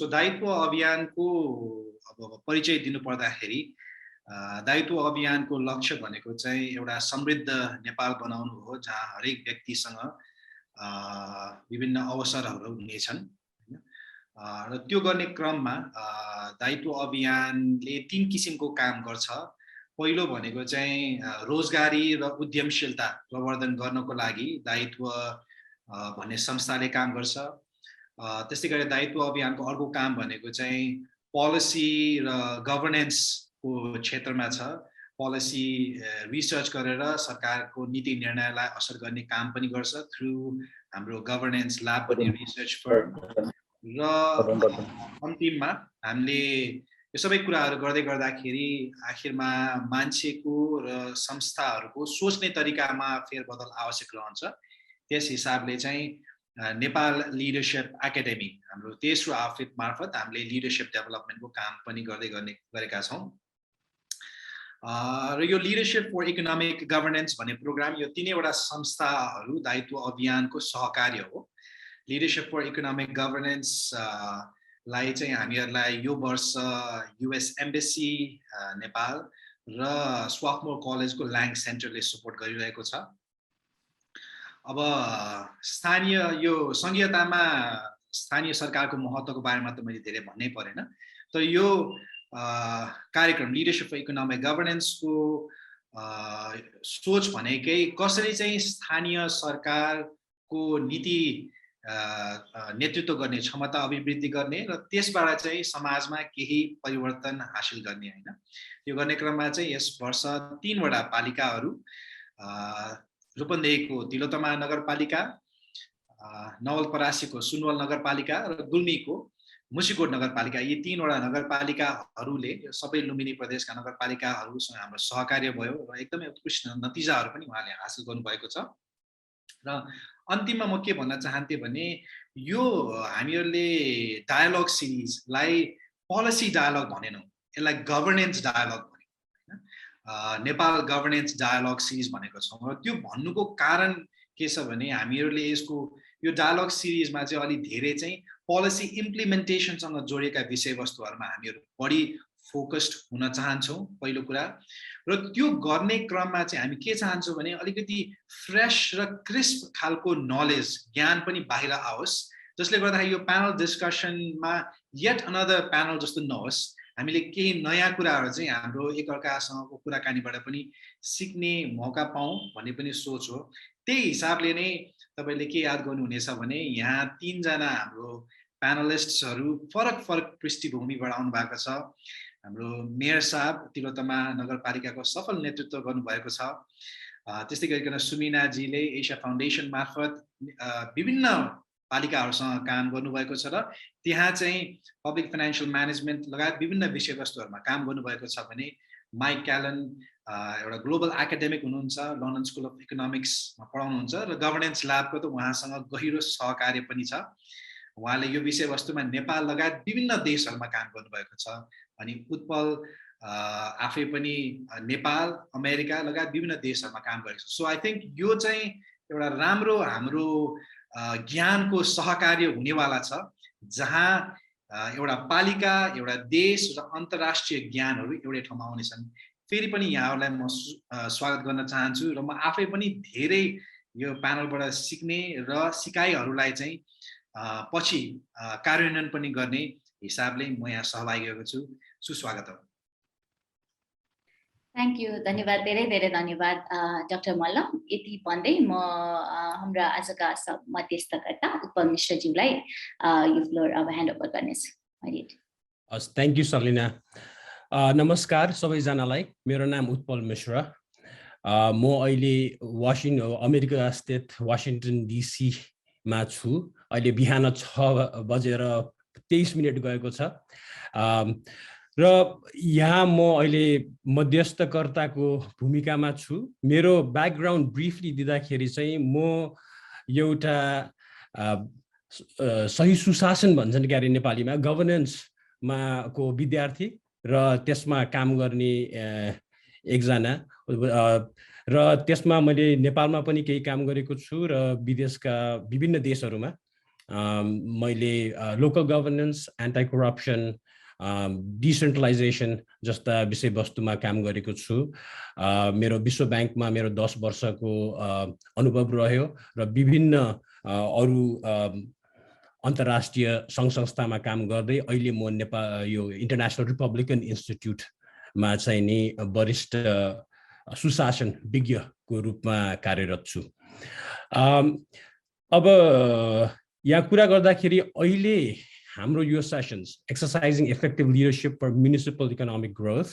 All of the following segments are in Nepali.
दायित्व अभियानको अब परिचय दिनु पर्दाखेरि दायित्व अभियानको लक्ष्य भनेको चाहिँ एउटा समृद्ध नेपाल बनाउनु हो जहाँ हरेक व्यक्तिसँग विभिन्न अवसरहरू हुनेछन् र त्यो गर्ने क्रममा दायित्व अभियानले 3 किसिमको काम गर्छ। पहिलो भनेको चाहिँ रोजगारी र उद्यमशीलता प्रवर्धन गर्नको लागि दायित्व भन्ने संस्थाले काम गर्छ। त्यस्तै गरी दायित्व अभियानको अर्को काम भनेको चाहिँ पोलिसी र गभर्नेन्सको क्षेत्रमा छ। पोलिसी रिसर्च गरेर सरकारको नीति निर्णयलाई असर गर्ने काम पनि गर्छ थ्रु हाम्रो गभर्नेन्स ल्याब पनि रिसर्च फर्म। र अन्तिममा हामीले यो सबै कुराहरू गर्दै गर्दाखेरि आखिरमा मान्छेको र संस्थाहरूको सोच्ने तरिकामा फेरबदल आवश्यक रहन्छ। त्यस हिसाबले चाहिँ नेपाल लिडरशिप एकाडेमी हाम्रो तेस्रो आफित मार्फत हामीले लिडरशिप डेभलपमेन्टको काम पनि गरेका छौँ। र यो लिडरशिप फर इकोनोमिक गभर्नेन्स भन्ने प्रोग्राम यो 3वटा संस्थाहरू दायित्व अभियानको सहकार्य हो। लिडरशिप फर इकोनोमिक गभर्नेन्स लाई चाहिँ हामीहरूलाई यो वर्ष US एम्बेसी नेपाल र स्वाकमोर कलेजको ल्याङ सेन्टरले सपोर्ट गरिरहेको छ। अब यो संघीयतामा स्थानीय सरकारको महत्त्वको बारेमा त मैले धेरै भन्नै परेन, तर यो कार्यक्रम लिडरशिप फर इकोनोमिक गभर्नेन्सको सोच भनेकै कसरी चाहिँ स्थानीय सरकारको नीति नेतृत्व गर्ने क्षमता अभिवृद्धि गर्ने र त्यसबाट चाहिँ समाजमा केही परिवर्तन हासिल गर्ने हैन। यो गर्ने क्रममा चाहिँ यस वर्ष 3वटा पालिकाहरू रूपन्देहीको तिलोत्तमा नगरपालिका, नवलपरासीको सुनवल नगरपालिका र गुल्मीको मुसिकोट नगरपालिका, यी 3वटा नगरपालिकाहरूले सबै लुम्बिनी प्रदेशका नगरपालिकाहरूसँग हाम्रो सहकार्य भयो र एकदमै उत्कृष्ट नतिजाहरू पनि उहाँले हासिल गर्नुभएको छ। र अन्तिममा म के भन्न चाहन्थे भने यो हामीहरूले डायलग सिरिजलाई पोलिसी डायलग भनेनौँ, यसलाई गभर्नेन्स डायलग भनेको हैन। नेपाल गभर्नेन्स डायलग सिरिज भनेको छौँ र त्यो भन्नुको कारण के छ भने हामीहरूले यो डायलग सिरिजमा चाहिँ अलि धेरै चाहिँ पोलिसी इम्प्लिमेन्टेसनसँग जोडेका विषयवस्तुहरूमा हामीहरू बढी फोकस्ड हुन चाहन्छौँ पहिलो कुरा। र त्यो गर्ने क्रममा चाहिँ हामी के चाहन्छौँ भने अलिकति फ्रेश र क्रिस्प खालको नलेज ज्ञान पनि बाहिर आओस्, जसले गर्दाखेरि यो प्यानल डिस्कसनमा येट अनदर प्यानल जस्तो नहोस्, हामीले केही नयाँ कुराहरू चाहिँ हाम्रो एकअर्कासँगको कुराकानीबाट पनि सिक्ने मौका पाऊँ भन्ने पनि सोच हो। त्यही हिसाबले नै तपाईले के याद गर्नुहुनेछ भने यहाँ 3 जना हाम्रो प्यानलिस्टहरू फरक पृष्ठभूमिबाट आउनु भएको छ। हाम्रो मेयर साहब तिलोत्तमा नगरपालिकाको सफल नेतृत्व गर्नुभएको छ। त्यस्तै गरिकन सुमिनाजीले एसिया फाउन्डेसन मार्फत विभिन्न पालिकाहरूसँग काम गर्नुभएको छ र त्यहाँ चाहिँ पब्लिक फाइनेन्शियल म्यानेजमेन्ट लगायत विभिन्न विषयवस्तुहरूमा काम गर्नुभएको छ भने माइक क्यालन एउटा ग्लोबल एकाडेमिक हुनुहुन्छ, लन्डन स्कुल अफ इकोनोमिक्समा पढाउनुहुन्छ र गभर्नेन्स ल्याबको त उहाँसँग गहिरो सहकार्य पनि छ। उहाँले यो विषयवस्तुमा नेपाल लगायत विभिन्न देशहरूमा काम गर्नुभएको छ। अनि उत्पल आफै पनि नेपाल, अमेरिका लगायत विभिन्न देशहरूमा काम गरेको छ। सो आई थिंक यो चाहिँ एउटा राम्रो हाम्रो ज्ञानको सहकार्य हुनेवाला छ, जहाँ एउटा पालिका, एउटा देश र अन्तर्राष्ट्रिय ज्ञानहरू एउटै ठाउँमा आउनेछन्। फेरि पनि यहाँहरूलाई म स्वागत गर्न चाहन्छु र म आफै पनि धेरै यो प्यानलबाट सिक्ने र सिकाइहरूलाई चाहिँ पछि कार्यान्वयन पनि गर्ने हिसाबले म यहाँ सहभागी भएको छु। सुस्वागत। थ्याङ्क यू, धन्यवाद, धेरै धेरै धन्यवाद डाक्टर मल्ल। यति भन्दै म हाम्रा आजका सब मध्यस्थकर्ता उत्पल मिश्रज्यूलाई यो फ्लोर अब ह्यान्ड ओभर गर्नेछु। थ्याङ्क यू सर्लिना। नमस्कार सबैजनालाई, मेरो नाम उत्पल मिश्रा। म अहिले अमेरिका स्थित वासिङटन DC मा छु। अहिले बिहान 6:23 गएको छ र यहाँ म अहिले मध्यस्थकर्ताको भूमिकामा छु। मेरो ब्याकग्राउन्ड ब्रिफली दिँदाखेरि चाहिँ म एउटा सही सुशासन भन्छन् क्यारे नेपालीमा, गभर्नेन्समा को विद्यार्थी र त्यसमा काम गर्ने एकजना र त्यसमा मैले नेपालमा पनि केही काम गरेको छु र विदेशका विभिन्न देशहरूमा। मैले local governance, anti corruption, decentralisation जस्ता विषयवस्तुमा काम गरेको छु। मेरो विश्व ब्याङ्कमा मेरो 10 वर्षको अनुभव रह्यो र विभिन्न अरू अन्तर्राष्ट्रिय सङ्घ संस्थामा काम गर्दै अहिले म नेपाल यो इन्टरनेसनल रिपब्लिकन इन्स्टिट्युटमा चाहिँ नि वरिष्ठ सुशासन विज्ञको रूपमा कार्यरत छु। अब यहाँ कुरा गर्दाखेरि अहिले हाम्रो यो sessions exercising effective leadership for municipal economic growth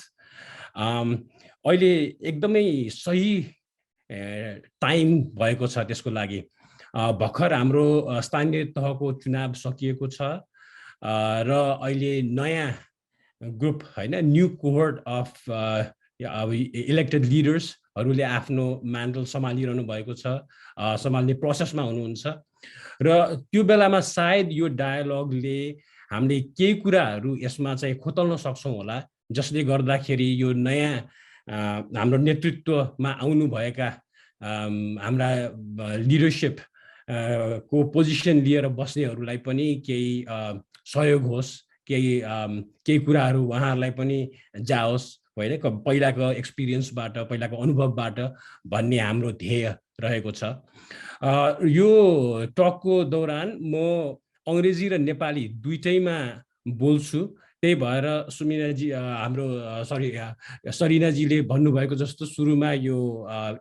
अहिले एकदमै सही टाइम भएको छ त्यसको लागि। भर्खर हाम्रो स्थानीय तहको चुनाव सकिएको छ र अहिले नयाँ ग्रुप हैन न्यू कोहर्ट अफ इलेक्टेड लिडर्सहरूले आफ्नो म्यान्डल सम्हालिरहनु भएको छ, सम्हाल्ने प्रोसेसमा हुनुहुन्छ र त्यो बेलामा सायद यो डायलगले हामीले केही कुराहरू यसमा चाहिँ खोतल्न सक्छौँ होला, जसले गर्दाखेरि यो नयाँ हाम्रो नेतृत्वमा आउनुभएका हाम्रा लिडरसिप को पोजिसन लिएर बस्नेहरूलाई पनि केही सहयोग होस्, केही कुराहरू उहाँहरूलाई पनि जाओस् होइन, पहिलाको एक्सपिरियन्सबाट, पहिलाको अनुभवबाट भन्ने हाम्रो ध्येय रहेको छ। यो टकको दौरान म अङ्ग्रेजी र नेपाली दुईटैमा बोल्छु, त्यही भएर सुमिनाजी हाम्रो सरिनाजीले भन्नुभएको जस्तो सुरुमा यो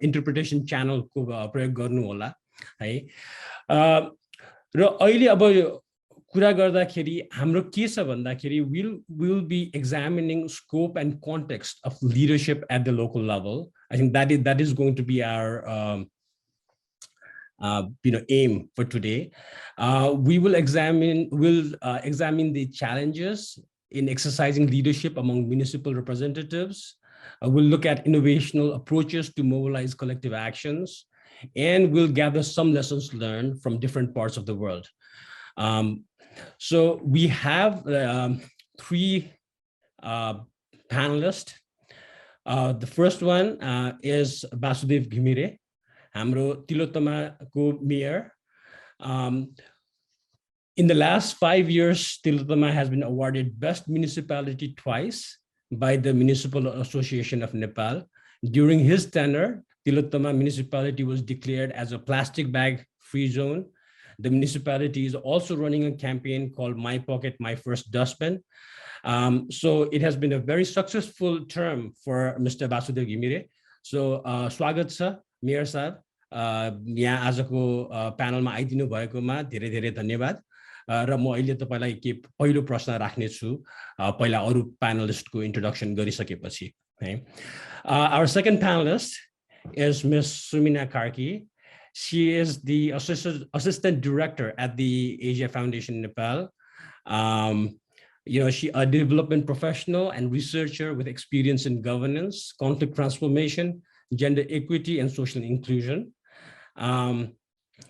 इन्टरप्रिटेसन च्यानलको प्रयोग गर्नु होला है। र अहिले अब कुरा गर्दाखेरि हाम्रो के छ भन्दाखेरि we'll be examining scope and context of leadership at the local level. I think that is going to be our aim for today. We'll examine the challenges in exercising leadership among municipal representatives. We'll look at innovational approaches to mobilize collective actions, and we'll gather some lessons learned from different parts of the world. So we have 3 panelists. The first one is Basu Dev Ghimire, हाम्रो तिलोत्तमाको mayor. In the last 5 years, Tilottama has been awarded Best Municipality twice by the Municipal Association of Nepal. During his tenure, Tilottama Municipality was declared as a plastic bag free zone. The municipality is also running a campaign called My Pocket, My First Dustbin. So it has been a very successful term for Mr. Basu Dev Ghimire. So स्वागत छ मेयर साहब, यहाँ आजको प्यानलमा आइदिनु भएकोमा धेरै धेरै धन्यवाद। र म अहिले तपाईलाई के पहिलो प्रश्न राख्ने छु पहिला अरु प्यानलिस्टको इन्ट्रोडक्सन गरिसकेपछि है। Our second panelist is Ms. Sumina Karki. She is the assistant director at the Asia Foundation Nepal. She a development professional and researcher with experience in governance, conflict transformation, gender equity, and social inclusion.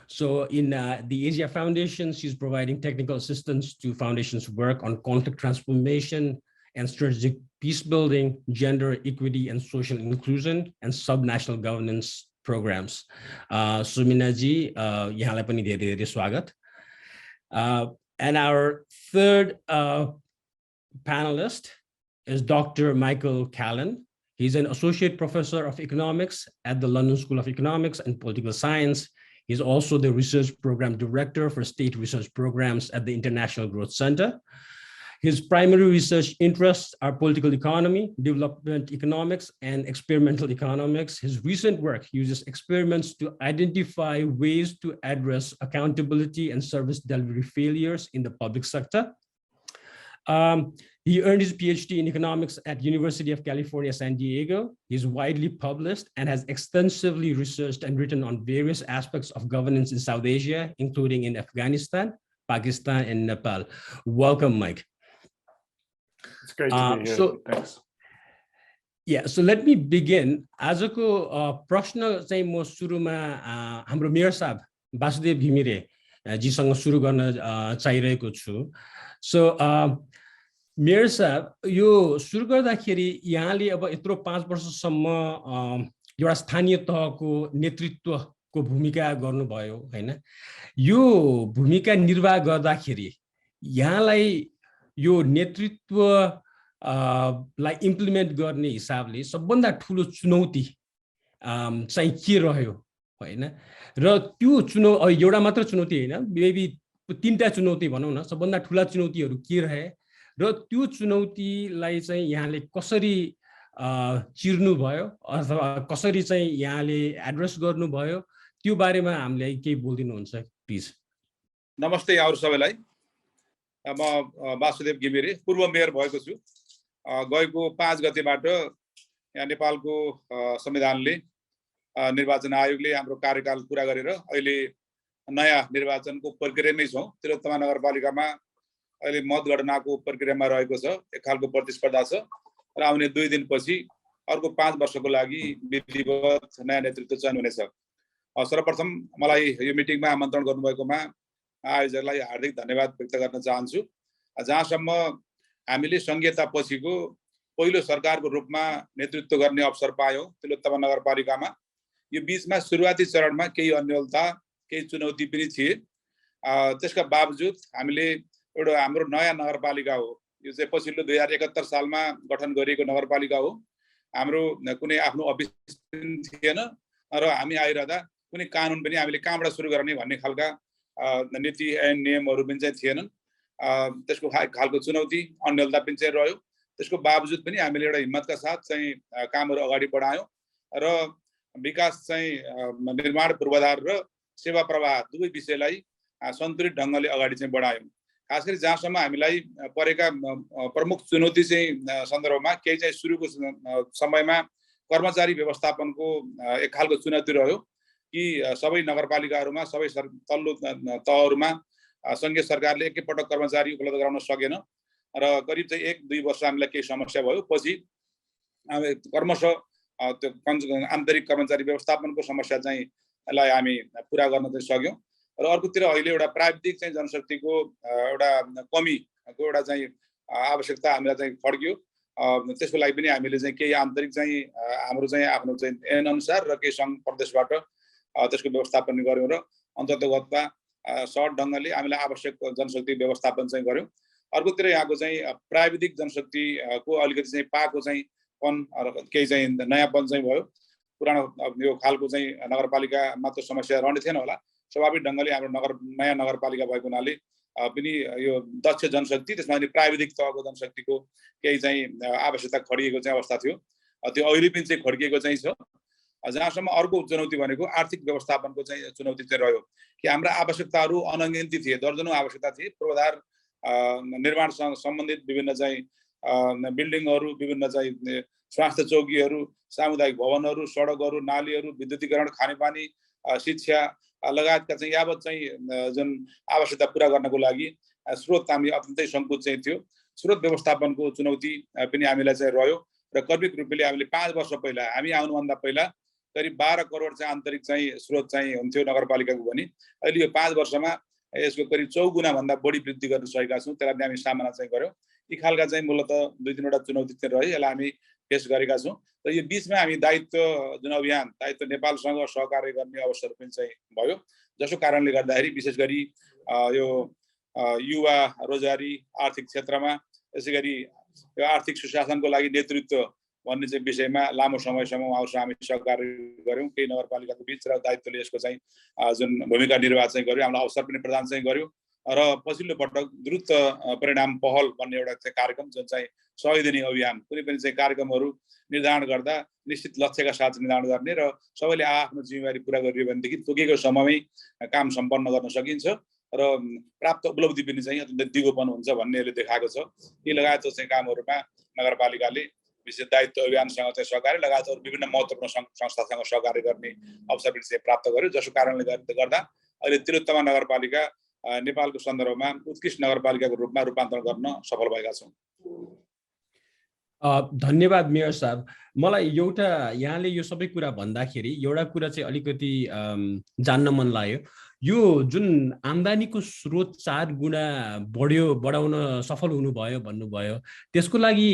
So in the Asia Foundation, she's providing technical assistance to foundation's work on conflict transformation and strategic peace building, gender equity and social inclusion, and subnational governance programs. Sumina ji, yahanलाई पनि धेरै धेरै स्वागत. And our third panelist is Dr. Michael Callen. He's an associate professor of economics at the London School of Economics and Political Science. He's also the research program director for state research programs at the International Growth Center. His primary research interests are political economy, development economics, and experimental economics. His recent work uses experiments to identify ways to address accountability and service delivery failures in the public sector. He earned his PhD in economics at University of California, San Diego. He's widely published and has extensively researched and written on various aspects of governance in South Asia, including in Afghanistan, Pakistan, and Nepal. Welcome, Mike. It's great to be here. Thanks. Yeah, so let me begin. आजको प्रश्न चाहिँ म सुरुमा हाम्रो मेयर साहब वासुदेव घिमिरे जीसँग सुरु गर्न चाहिरहेको छु. So मेयर साहब, यो सुरु गर्दाखेरि यहाँले अब यत्रो 5 वर्षसम्म एउटा स्थानीय तहको नेतृत्व को भूमिका गर्नुभयो हैन यो भूमिका निर्वाह गर्दाखेरि यहाँलाई यो नेतृत्व लाई इम्प्लिमेन्ट गर्ने हिसाबले सबभन्दा ठुलो चुनौती चाहिँ के रह्यो हैन र त्यो एउटा मात्र चुनौती हैन मेबी 3टा चुनौती भनौं न सबभन्दा ठुला चुनौतीहरू के रहे र त्यो चुनौतीलाई चाहिँ यहाँले कसरी चिर्नु भयो अथवा कसरी चाहिँ यहाँले एड्रेस गर्नुभयो त्यो बारेमा हामीलाई केही बोल्दिनुहुन्छ प्लिज। नमस्ते यहाँहरु सबैलाई। म बासुदेव घिमिरे पूर्व मेयर भएको छु। गएको 5 गतेबाट यहाँ नेपालको संविधानले निर्वाचन आयोगले हाम्रो कार्यकाल पूरा गरेर अहिले नयाँ निर्वाचनको प्रक्रियामै छौं। तिलोत्तमा नगरपालिकामा अहिले मतगणनाको प्रक्रियामा रहेको छ। एक खालको प्रतिस्पर्धा छ र आउने 2 दिनपछि अर्को 5 वर्षको लागि विधिवत नयाँ नेतृत्व चयन हुनेछ। सर्वप्रथम मलाई यो मिटिङमा आमन्त्रण गर्नुभएकोमा आयोजकलाई हार्दिक धन्यवाद व्यक्त गर्न चाहन्छु। जहाँसम्म हामीले संघीयता पछिको पहिलो सरकारको रूपमा नेतृत्व गर्ने अवसर पायौं तिलोत्तमा नगरपालिकामा। यो बीचमा सुरुवाती चरणमा केही अन्यलता केही चुनौती पनि थिए। त्यसका बावजुद हामीले एउटा हाम्रो नयाँ नगरपालिका हो यो चाहिँ पछिल्लो 2071 सालमा गठन गरिएको नगरपालिका हो। हाम्रो कुनै आफ्नो अफिस पनि थिएन र हामी आइरहँदा कुनै कानुन पनि हामीले कहाँबाट सुरु गर्ने भन्ने खालका नीति एवं नियमहरू पनि चाहिँ थिएनन्। त्यसको खालको चुनौती अन्यलता पनि चाहिँ रह्यो। त्यसको बावजुद पनि हामीले एउटा हिम्मतका साथ चाहिँ कामहरू अगाडि बढायौं र विकास चाहिँ निर्माण पूर्वाधार र सेवा प्रवाह दुवै विषयलाई सन्तुलित ढंगले अगाडि चाहिँ बढायौं। खासगरी जहाँसम्म हामीलाई परेका प्रमुख चुनौती चाहिँ सन्दर्भमा केही चाहिँ सुरुको समयमा कर्मचारी व्यवस्थापनको एक खालको चुनौती रह्यो कि सबै नगरपालिकाहरूमा सबै तल्लो तहहरूमा संघीय सरकारले एकैपटक कर्मचारी उपलब्ध गराउन सकेन र करिब चाहिँ 1-2 वर्ष हामीलाई केही समस्या भयो। पछि क्रमशः त्यो आन्तरिक कर्मचारी व्यवस्थापनको समस्या चाहिँ लाई हामी पूरा गर्न चाहिँ सक्यौं र अर्कोतिर अहिले एउटा प्राविधिक चाहिँ जनशक्तिको एउटा कमीको एउटा चाहिँ आवश्यकता हामीलाई चाहिँ खड्कियो। त्यसको लागि पनि हामीले चाहिँ केही आन्तरिक चाहिँ हाम्रो चाहिँ आफ्नो चाहिँ ऐन अनुसार र केही सङ्घ प्रदेशबाट त्यसको व्यवस्थापन गर्यौं र अन्ततगतमा सहज ढंगले हामीले आवश्यक जनशक्ति व्यवस्थापन चाहिँ गर्यौं। अर्कोतिर यहाँको चाहिँ प्राविधिक जनशक्तिको अलिकति चाहिँ पाएको चाहिँ केही चाहिँ नयाँपन चाहिँ भयो। पुरानो यो खालको चाहिँ नगरपालिकामा त समस्या रहने थिएन होला। स्वाभाविक ढंगले हाम्रो नयाँ नगरपालिका भएको हुनाले पनि यो दक्ष जनशक्ति त्यसमा पनि प्राविधिक तहको जनशक्तिको केही चाहिँ आवश्यकता खडिएको चाहिँ अवस्था थियो। त्यो अहिले पनि चाहिँ खड्किएको चाहिँ छ। जहाँसम्म अर्को चुनौती भनेको आर्थिक व्यवस्थापनको चाहिँ चुनौती चाहिँ रह्यो कि हाम्रा आवश्यकताहरू अनगिन्ती थिए। दर्जनौं आवश्यकता थिए। पूर्वाधार निर्माणसँग सम्बन्धित विभिन्न चाहिँ बिल्डिङहरू, विभिन्न चाहिँ स्वास्थ्य चौकीहरू, सामुदायिक भवनहरू, सडकहरू, नालीहरू, विद्युतीकरण, खानेपानी, शिक्षा लगायतका चाहिँ यावत चाहिँ जुन आवश्यकता पूरा गर्नको लागि स्रोत हामी अत्यन्तै संकुच चाहिँ थियो। स्रोत व्यवस्थापनको चुनौती पनि हामीलाई चाहिँ रह्यो र कर्मिक रूपले हामीले 5 वर्ष पहिला हामी आउनुभन्दा पहिला करिब 12 करोड चाहिँ आन्तरिक चाहिँ स्रोत चाहिँ हुन्थ्यो नगरपालिकाको पनि। अहिले यो 5 वर्षमा यसको करिब 4 गुणा भन्दा बढी वृद्धि गर्न सकेका छौं। त्यसलाई हामी सामना चाहिँ गर्यौं। यी खालका चाहिँ मूलतः 2-3 वटा चुनौती चाहिँ रहे। यसलाई हामी फेस गरेका छौं र यो बीचमा हामी दायित्व जुन अभियान दायित्व नेपालसँग सहकार्य गर्ने अवसर पनि चाहिँ भयो। जसको कारणले गर्दाखेरि विशेष गरी यो युवा रोजगारी आर्थिक क्षेत्रमा यसैगरी यो आर्थिक सुशासनको लागि नेतृत्व भन्ने चाहिँ विषयमा लामो समयसम्म उहाँहरूसँग हामी सहकार्य गर्यौं। केही नगरपालिकाको बीच र दायित्वले यसको चाहिँ जुन भूमिका निर्वाह चाहिँ गर्यो। हामीलाई अवसर पनि प्रदान चाहिँ गर्यो र पछिल्लो पटक द्रुत परिणाम पहल भन्ने एउटा चाहिँ कार्यक्रम जुन चाहिँ 100 दिने अभियान कुनै पनि चाहिँ कार्यक्रमहरू निर्धारण गर्दा निश्चित लक्ष्यका साथ निर्धारण गर्ने र सबैले आफ्नो जिम्मेवारी पूरा गरियो भनेदेखि तोकेको समयमै काम सम्पन्न गर्न सकिन्छ र प्राप्त उपलब्धि पनि चाहिँ अत्यन्तै दिगोपन हुन्छ भन्ने यसले देखाएको छ। यी लगायतका चाहिँ कामहरूमा नगरपालिकाले विशेष दायित्व अभियानसँग चाहिँ सहकार्य लगायत अरू विभिन्न महत्त्वपूर्ण संस्थासँग सहकार्य गर्ने अवसर पनि चाहिँ प्राप्त गर्यो। जसको कारणले गर्दा अहिले तिलोत्तमा नगरपालिका नेपालको सन्दर्भमा उत्कृष्ट नगरपालिकाको रूपमा रूपान्तरण गर्न सफल भएका छौं। धन्यवाद मेयर साहब। मलाई एउटा यहाँले यो सबै कुरा भन्दाखेरि एउटा कुरा चाहिँ अलिकति जान्न मन लाग्यो। यो जुन आम्दानीको स्रोत 4 गुणा बढाउन सफल हुनुभयो भन्नुभयो, त्यसको लागि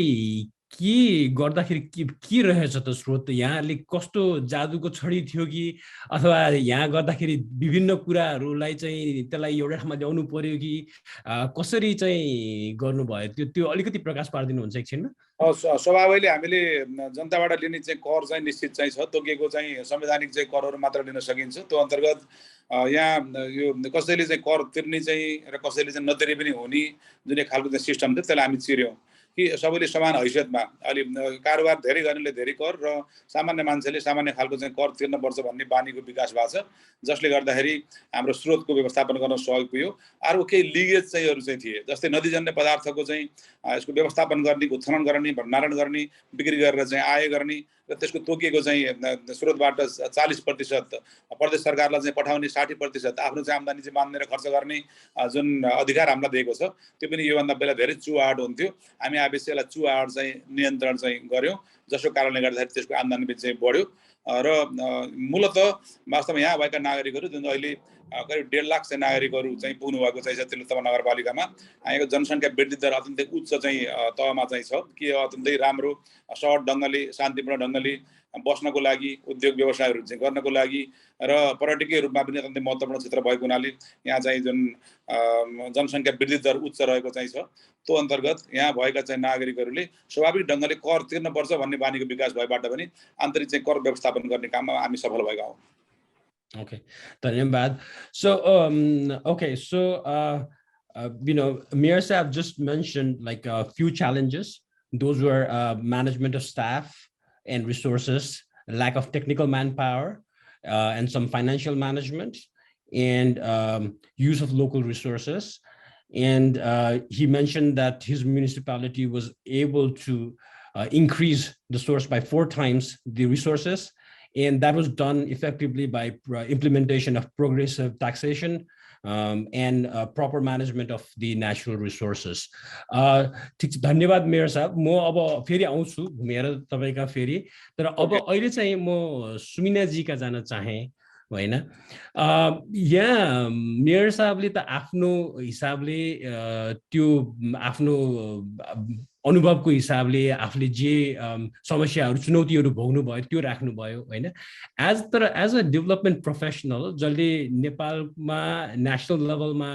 के गर्दाखेरि के रहेछ त स्रोत यहाँले कस्तो जादुको छडी थियो कि अथवा यहाँ गर्दाखेरि विभिन्न कुराहरूलाई चाहिँ त्यसलाई एउटा ठाउँमा ल्याउनु पर्यो कि कसरी चाहिँ गर्नुभयो त्यो अलिकति प्रकाश पारिदिनुहुन्छ एकछिनमा? स्वभावैले हामीले जनताबाट लिने चाहिँ कर चाहिँ निश्चित चाहिँ छ, तोकिएको चाहिँ संवैधानिक चाहिँ करहरू मात्र लिन सकिन्छ। त्यो अन्तर्गत यहाँ यो कसैले चाहिँ कर तिर्ने चाहिँ र कसैले चाहिँ नतिरे पनि हुने जुन एक खालको चाहिँ सिस्टम थियो त्यसलाई हामी चिर्यौँ कि सबैले समान हैसियतमा अलि कारोबार धेरै गर्नेले धेरै कर र सामान्य मान्छेले सामान्य खालको चाहिँ कर तिर्नुपर्छ भन्ने बानीको विकास भएको छ, जसले गर्दाखेरि हाम्रो स्रोतको व्यवस्थापन गर्न सहयोग पुग्यो। अर्को केही लिगेज चाहिँहरू चाहिँ थिए, जस्तै नदीजन्य पदार्थको चाहिँ यसको व्यवस्थापन गर्ने, उत्खनन गर्ने, भण्डारण गर्ने, बिक्री गरेर चाहिँ आय गर्ने र त्यसको तोकिएको चाहिँ स्रोतबाट 40% प्रदेश सरकारलाई चाहिँ पठाउने, 60% आफ्नो चाहिँ आम्दानी चाहिँ मान्ने र खर्च गर्ने जुन अधिकार हामीलाई दिएको छ, त्यो पनि योभन्दा पहिला धेरै चुहाट हुन्थ्यो। हामी आएपछि यसलाई चुहाट चाहिँ नियन्त्रण चाहिँ गर्यौँ, जसको कारणले गर्दाखेरि त्यसको आम्दानी पनि चाहिँ बढ्यो। र मूलतः वास्तवमा यहाँ भएका नागरिकहरू जुन अहिले करिब 1.5 लाख चाहिँ नागरिकहरू चाहिँ पुग्नु भएको चाहिँ तिलोत्तमा नगरपालिकामा यहाँको जनसङ्ख्या वृद्धि दर अत्यन्तै उच्च चाहिँ तहमा चाहिँ छ कि अत्यन्तै राम्रो सहज ढङ्गले शान्तिपूर्ण ढङ्गले बस्नको लागि, उद्योग व्यवसायहरू चाहिँ गर्नको लागि र पर्यटकीय रूपमा पनि अत्यन्तै महत्त्वपूर्ण क्षेत्र भएको हुनाले यहाँ चाहिँ जुन जनसङ्ख्या वृद्धि दर उच्च रहेको चाहिँ छ, त्यो अन्तर्गत यहाँ भएका चाहिँ नागरिकहरूले स्वाभाविक ढङ्गले कर तिर्नुपर्छ भन्ने बानीको विकास भएबाट पनि आन्तरिक चाहिँ कर व्यवस्थापन गर्ने काममा हामी सफल भएका हौँ। Okay, धन्यवाद. So Mayor Saab just mentioned like a few challenges. Those were management of staff and resources, lack of technical manpower, and some financial management, and use of local resources. And he mentioned that his municipality was able to increase the source by 4 times the resources. And that was done effectively by implementation of progressive taxation and proper management of the natural resources. ठीक छ, धन्यवाद मेयर साहब. म अब फेरि आउँछु घुमेर तपाईका फेरि, तर अब अहिले चाहिँ म सुमिनाजीका जान चाहे हैन. यहाँ मेयर साहबले त आफ्नो हिसाबले त्यो आफ्नो अनुभवको हिसाबले आफूले जे समस्याहरू चुनौतीहरू भोग्नु भयो त्यो राख्नु भयो हैन. एज अ डेभलपमेन्ट प्रोफेसनल जसले नेपालमा नेशनल लेभलमा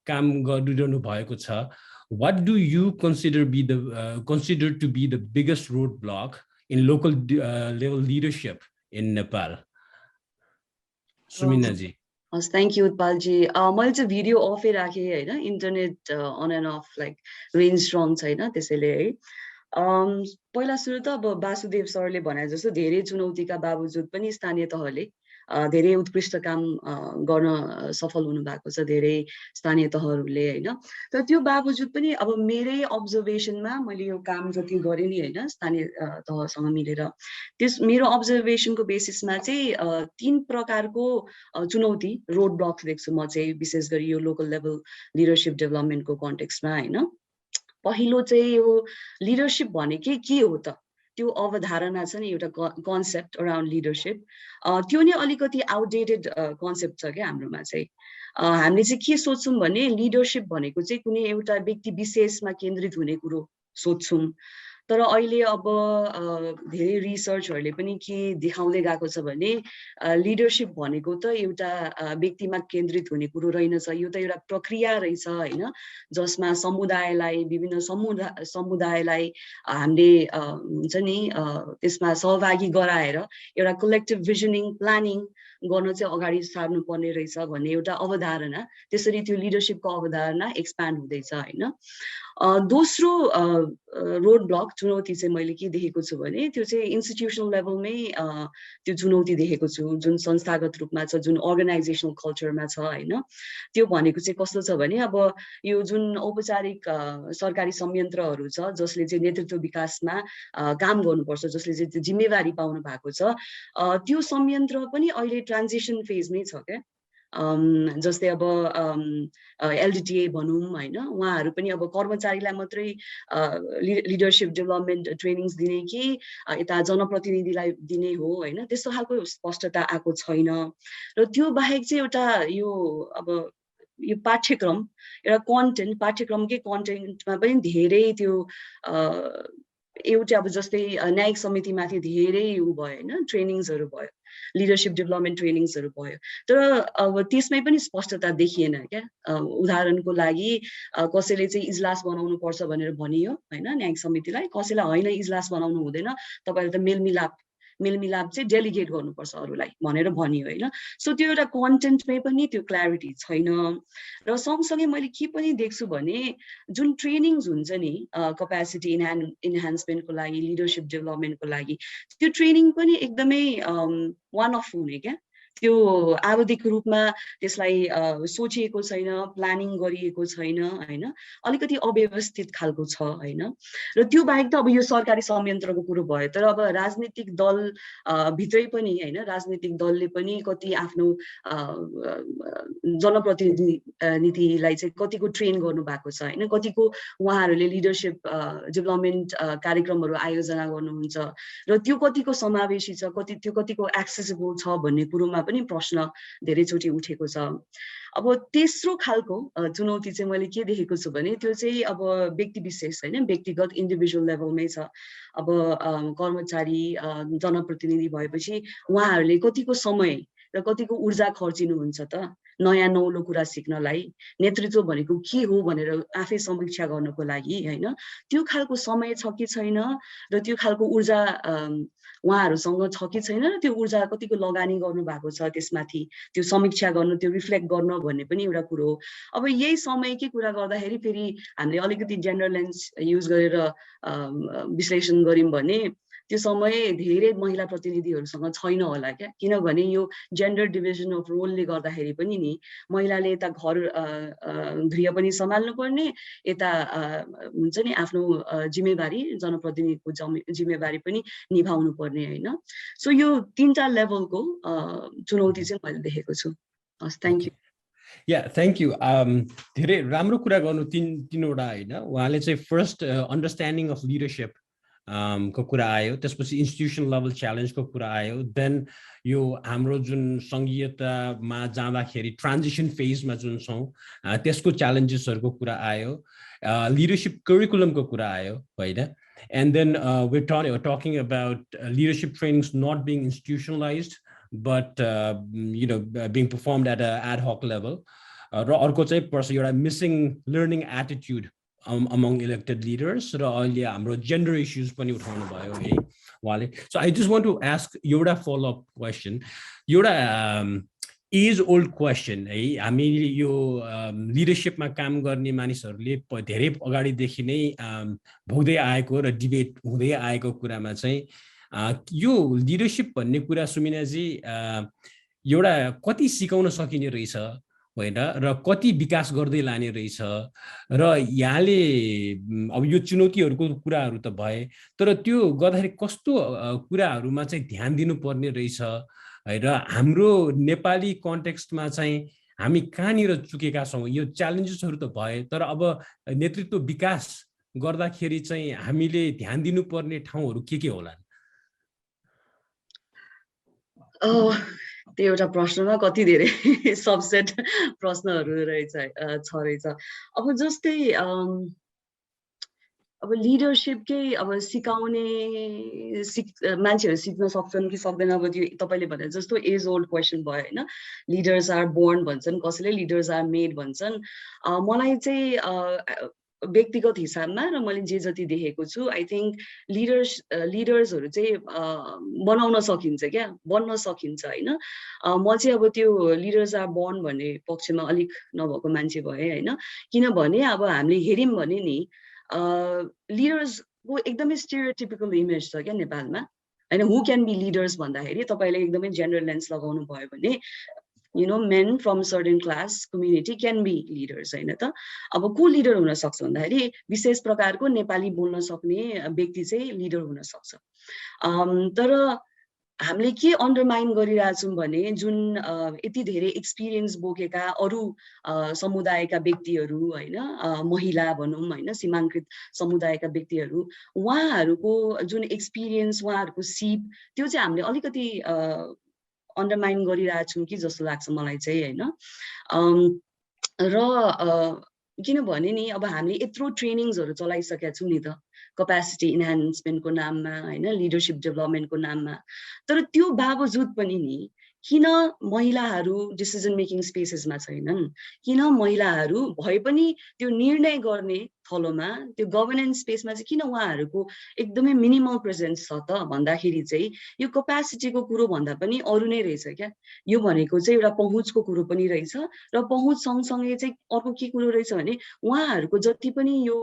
काम गरिरहनु भएको छ, what do you consider to be the biggest roadblock in local level leadership in Nepal? Suminaji. Thank you, Utpalji. मैले चाहिँ भिडियो अफै राखेँ हैन, internet on and off like range strong छैन त्यसैले है. पहिला सुरु त अब वासुदेव सरले भने जस्तो धेरै चुनौतीका बावजुद पनि स्थानीय तहले धेरै उत्कृष्ट काम गर्न सफल हुनु भएको छ धेरै स्थानीय तहहरूले हैन. तर त्यो बावजुद पनि अब मेरै अब्जर्भेसनमा मैले यो काम जति गरेँ नि हैन स्थानीय तहसँग मिलेर, त्यस मेरो अब्जर्भेसनको बेसिसमा चाहिँ 3 प्रकारको चुनौती रोड ब्लक्स देख्छु म चाहिँ, विशेष गरी यो लोकल लेभल लिडरशिप डेभलपमेन्टको कन्टेक्स्टमा हैन. पहिलो चाहिँ यो लिडरशिप भनेकै के हो त, त्यो अवधारणा छ नि एउटा कन्सेप्ट अराउन्ड लिडरशिप, त्यो नै अलिकति आउटडेटेड कन्सेप्ट छ क्या हाम्रोमा चाहिँ. हामीले चाहिँ के सोच्छौँ भने लिडरशिप भनेको चाहिँ कुनै एउटा व्यक्ति विशेषमा केन्द्रित हुने कुरो सोच्छौँ. तर अहिले अब धेरै रिसर्चहरूले पनि के देखाउँदै गएको छ भने लिडरशिप भनेको त एउटा व्यक्तिमा केन्द्रित हुने कुरो रहेनछ, यो त एउटा प्रक्रिया रहेछ हैन, जसमा समुदायलाई विभिन्न समुदायलाई हामीले हुन्छ नि त्यसमा सहभागी गराएर एउटा कलेक्टिभ भिजनिङ प्लानिङ गर्न चाहिँ अगाडि सार्नु पर्ने रहेछ भन्ने एउटा अवधारणा, त्यसरी त्यो लिडरशिपको अवधारणा एक्सप्यान्ड हुँदैछ हैन. दोस्रो रोड ब्लक चुनौती चाहिँ मैले के देखेको छु भने त्यो चाहिँ इन्स्टिट्युसनल लेभलमै त्यो चुनौती देखेको छु, जुन संस्थागत रूपमा छ, जुन अर्गनाइजेसनल कल्चरमा छ हैन. त्यो भनेको चाहिँ कस्तो छ भने अब यो जुन औपचारिक सरकारी संयन्त्रहरू छ जसले चाहिँ नेतृत्व विकासमा काम गर्नुपर्छ, जसले चाहिँ जिम्मेवारी पाउनु भएको छ, त्यो संयन्त्र पनि अहिले ट्रान्जिसन फेजमै छ क्या. जस्तै अब एलडिटिए भनौँ हैन, उहाँहरू पनि अब कर्मचारीलाई मात्रै लिडरशिप डेभलपमेन्ट ट्रेनिङ्स दिने कि यता जनप्रतिनिधिलाई दिने हो हैन, त्यस्तो खालको स्पष्टता आएको छैन. र त्यो बाहेक चाहिँ एउटा यो अब यो पाठ्यक्रम एउटा कन्टेन्ट, पाठ्यक्रमकै कन्टेन्टमा पनि धेरै त्यो एउटा अब जस्तै न्यायिक समितिमाथि धेरै उ भयो होइन, ट्रेनिङ्सहरू भयो, लिडरसिप डेभलपमेन्ट ट्रेनिङ्सहरू भयो, तर अब त्यसमै पनि स्पष्टता देखिएन क्या। उदाहरणको लागि कसैले चाहिँ इजलास बनाउनु पर्छ भनेर भनियो होइन न्यायिक समितिलाई, कसैलाई होइन इजलास बनाउनु हुँदैन, तपाईँले त मेलमिलाप चाहिँ डेलिगेट गर्नुपर्छ अरूलाई भनेर भनियो होइन। सो त्यो एउटा कन्टेन्टमै पनि त्यो क्ल्यारिटी छैन। र सँगसँगै मैले के पनि देख्छु भने जुन ट्रेनिङ्स हुन्छ नि क्यापेसिटी इन्हान्समेन्टको लागि, लिडरसिप डेभलपमेन्टको लागि, त्यो ट्रेनिङ पनि एकदमै वान अफ हुने क्या। त्यो आवधिक रूपमा त्यसलाई सोचिएको छैन, प्लानिङ गरिएको छैन होइन, अलिकति अव्यवस्थित खालको छ होइन। र त्यो बाहेक त अब यो सरकारी संयन्त्रको कुरो भयो, तर अब राजनीतिक दल भित्रै पनि होइन, राजनीतिक दलले पनि कति आफ्नो जनप्रतिनिधिलाई चाहिँ कतिको ट्रेन गर्नु भएको छ होइन, कतिको उहाँहरूले लिडरसिप डेभलपमेन्ट कार्यक्रमहरू आयोजना गर्नुहुन्छ र त्यो कतिको समावेशी छ, त्यो कतिको एक्सेसिबल छ भन्ने कुरोमा पनि प्रश्न धेरैचोटि उठेको छ। अब तेस्रो खालको चुनौती चाहिँ मैले के देखेको छु भने त्यो चाहिँ अब व्यक्ति विशेष होइन, व्यक्तिगत इन्डिभिजुअल लेभलमै छ। अब कर्मचारी जनप्रतिनिधि भएपछि उहाँहरूले कतिको समय र कतिको ऊर्जा खर्चिनुहुन्छ त नयाँ नौलो कुरा सिक्नलाई, नेतृत्व भनेको के हो भनेर आफै समीक्षा गर्नको लागि होइन। त्यो खालको समय छ कि छैन र त्यो खालको ऊर्जा उहाँहरूसँग छ कि छैन र त्यो ऊर्जा कतिको लगानी गर्नु भएको छ त्यसमाथि, त्यो समीक्षा गर्नु, त्यो रिफ्लेक्ट गर्न भन्ने पनि एउटा कुरो हो। अब यही समयकै कुरा गर्दाखेरि फेरि हामीले अलिकति जेन्डर लेन्स युज गरेर विश्लेषण गऱ्यौँ भने त्यो समय धेरै महिला प्रतिनिधिहरूसँग छैन होला क्या, किनभने यो जेन्डर डिभिजन अफ रोलले गर्दाखेरि पनि नि महिलाले यता घर गृह पनि सम्हाल्नु पर्ने, यता हुन्छ नि आफ्नो जिम्मेवारी जनप्रतिनिधिको जिम्मेवारी पनि निभाउनु पर्ने होइन। सो यो 3टा लेभलको चुनौती चाहिँ मैले देखेको छु। हस्, thank you. Yeah thank you. धेरै राम्रो कुरा गर्नु तीनवटा होइन। उहाँले चाहिँ फर्स्ट अन्डरस्ट्यान्डिङ अफ लिडरसिप को कुरा आयो, त्यसपछि इन्स्टिट्युसनल लेभल च्यालेन्जको कुरा आयो, देन यो हाम्रो जुन सङ्घीयतामा जाँदाखेरि ट्रान्जिसन फेजमा जुन छौँ त्यसको च्यालेन्जेसहरूको कुरा आयो, लिडरसिप करिकुलमको कुरा आयो होइन। And then we're talking about leadership trainings not being institutionalized but being performed at an ad hoc level. र अर्को चाहिँ एउटा missing learning attitude among elected leaders र अहिले हाम्रो जेन्डर इस्युज पनि उठाउनु भयो है उहाँले। So I just want to ask एउटा फलोअप क्वेसन, एउटा एज ओल्ड क्वेसन है। हामी यो लिडरसिपमा काम गर्ने मानिसहरूले धेरै अगाडिदेखि नै भोग्दै आएको र डिबेट हुँदै आएको कुरामा चाहिँ यो लिडरसिप भन्ने कुरा सुमिनाजी एउटा कति सिकाउन सकिने रहेछ होइन र कति विकास गर्दै लाने रहेछ, र यहाँले अब यो चुनौतीहरूको कुराहरू त भए, तर त्यो गर्दाखेरि कस्तो कुराहरूमा चाहिँ ध्यान दिनुपर्ने रहेछ है, र हाम्रो नेपाली कन्टेक्स्टमा चाहिँ हामी कहाँनिर चुकेका छौँ। यो च्यालेन्जेसहरू त भए, तर अब नेतृत्व विकास गर्दाखेरि चाहिँ हामीले ध्यान दिनुपर्ने ठाउँहरू के होला? त्यो एउटा प्रश्नमा कति धेरै सबसेट प्रश्नहरू रहेछ। अब जस्तै अब लिडरसिपकै अब सिकाउने मान्छेहरू सिक्न सक्छन् कि सक्दैन, अब त्यो तपाईँले भने जस्तो एज ओल्ड क्वेसन भयो होइन। लिडर्स आर बोर्न भन्छन्, कसैले लिडर्स आर मेड भन्छन्। मलाई चाहिँ व्यक्तिगत हिसाबमा र मैले जे जति देखेको छु, आई थिङ्क लिडर्सहरू चाहिँ बनाउन सकिन्छ क्या, बन्न सकिन्छ होइन। म चाहिँ अब त्यो लिडर्स आर बोर्न भन्ने पक्षमा अलिक नभएको मान्छे भएँ होइन, किनभने अब हामीले हेऱ्यौँ भने नि लिडर्सको एकदमै स्टेरियोटिपिकल इमेज छ क्या नेपालमा होइन। हु क्यान बी लिडर्स भन्दाखेरि तपाईँले एकदमै जेन्डर लेन्स लगाउनु भयो भने men from certain class community can be leaders होइन त। अब को लिडर हुन सक्छ भन्दाखेरि विशेष प्रकारको नेपाली बोल्न सक्ने व्यक्ति चाहिँ लिडर हुन सक्छ। तर हामीले के अन्डरमाइन गरिरहेछौँ भने जुन यति धेरै एक्सपिरियन्स बोकेका अरू समुदायका व्यक्तिहरू होइन, महिला भनौँ होइन, सीमाङ्कृत समुदायका व्यक्तिहरू, उहाँहरूको जुन एक्सपिरियन्स, उहाँहरूको सिप, त्यो चाहिँ हामीले अलिकति अन्डरमाइन गरिरहेछौँ कि जस्तो लाग्छ मलाई चाहिँ होइन। र किनभने नि अब हामीले यत्रो ट्रेनिङ्सहरू चलाइसकेका छौँ नि त क्यापेसिटी इन्हान्समेन्टको नाममा हैन लिडरशिप डेभलपमेन्टको नाममा तर त्यो बावजुद पनि नि किन महिलाहरू डिसिजन मेकिङ स्पेसेसमा छैनन् किन महिलाहरू भए पनि त्यो निर्णय गर्ने थलोमा त्यो गभर्नेन्स स्पेसमा चाहिँ किन उहाँहरूको एकदमै मिनिमल प्रेजेन्स छ त भन्दाखेरि चाहिँ यो क्यापेसिटीको कुरो भन्दा पनि अरु नै रहेछ क्या यो भनेको चाहिँ एउटा पहुँचको कुरो पनि रहेछ र पहुँच सँगसँगै चाहिँ अर्को के कुरो रहेछ भने उहाँहरूको जति पनि यो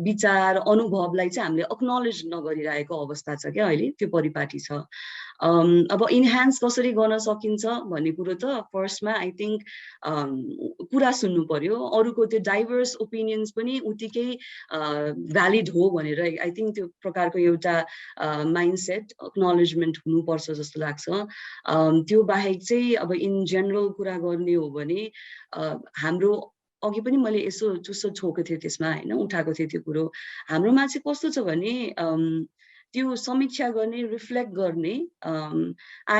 विचार अनुभवलाई चाहिँ हामीले एक्नोलेज नगरिरहेको अवस्था छ क्या अहिले त्यो परिपाटी छ अब इन्हान्स कसरी गर्न सकिन्छ भन्ने कुरो त फर्स्टमा आई थिंक कुरा सुन्नु पर्यो अरूको त्यो डाइभर्स ओपिनियन्स पनि उत्तिकै भ्यालिड हो भनेर आई थिंक त्यो प्रकारको एउटा माइन्डसेट एक्नोलेजमेन्ट हुनुपर्छ जस्तो लाग्छ त्यो बाहेक चाहिँ अब इन जनरल कुरा गर्ने हो भने हाम्रो अघि पनि मैले यसो चुस्सो छोएको थिएँ त्यसमा हैन उठाएको थिएँ त्यो कुरो हाम्रोमा चाहिँ कस्तो छ भने त्यो समीक्षा गर्ने रिफ्लेक्ट गर्ने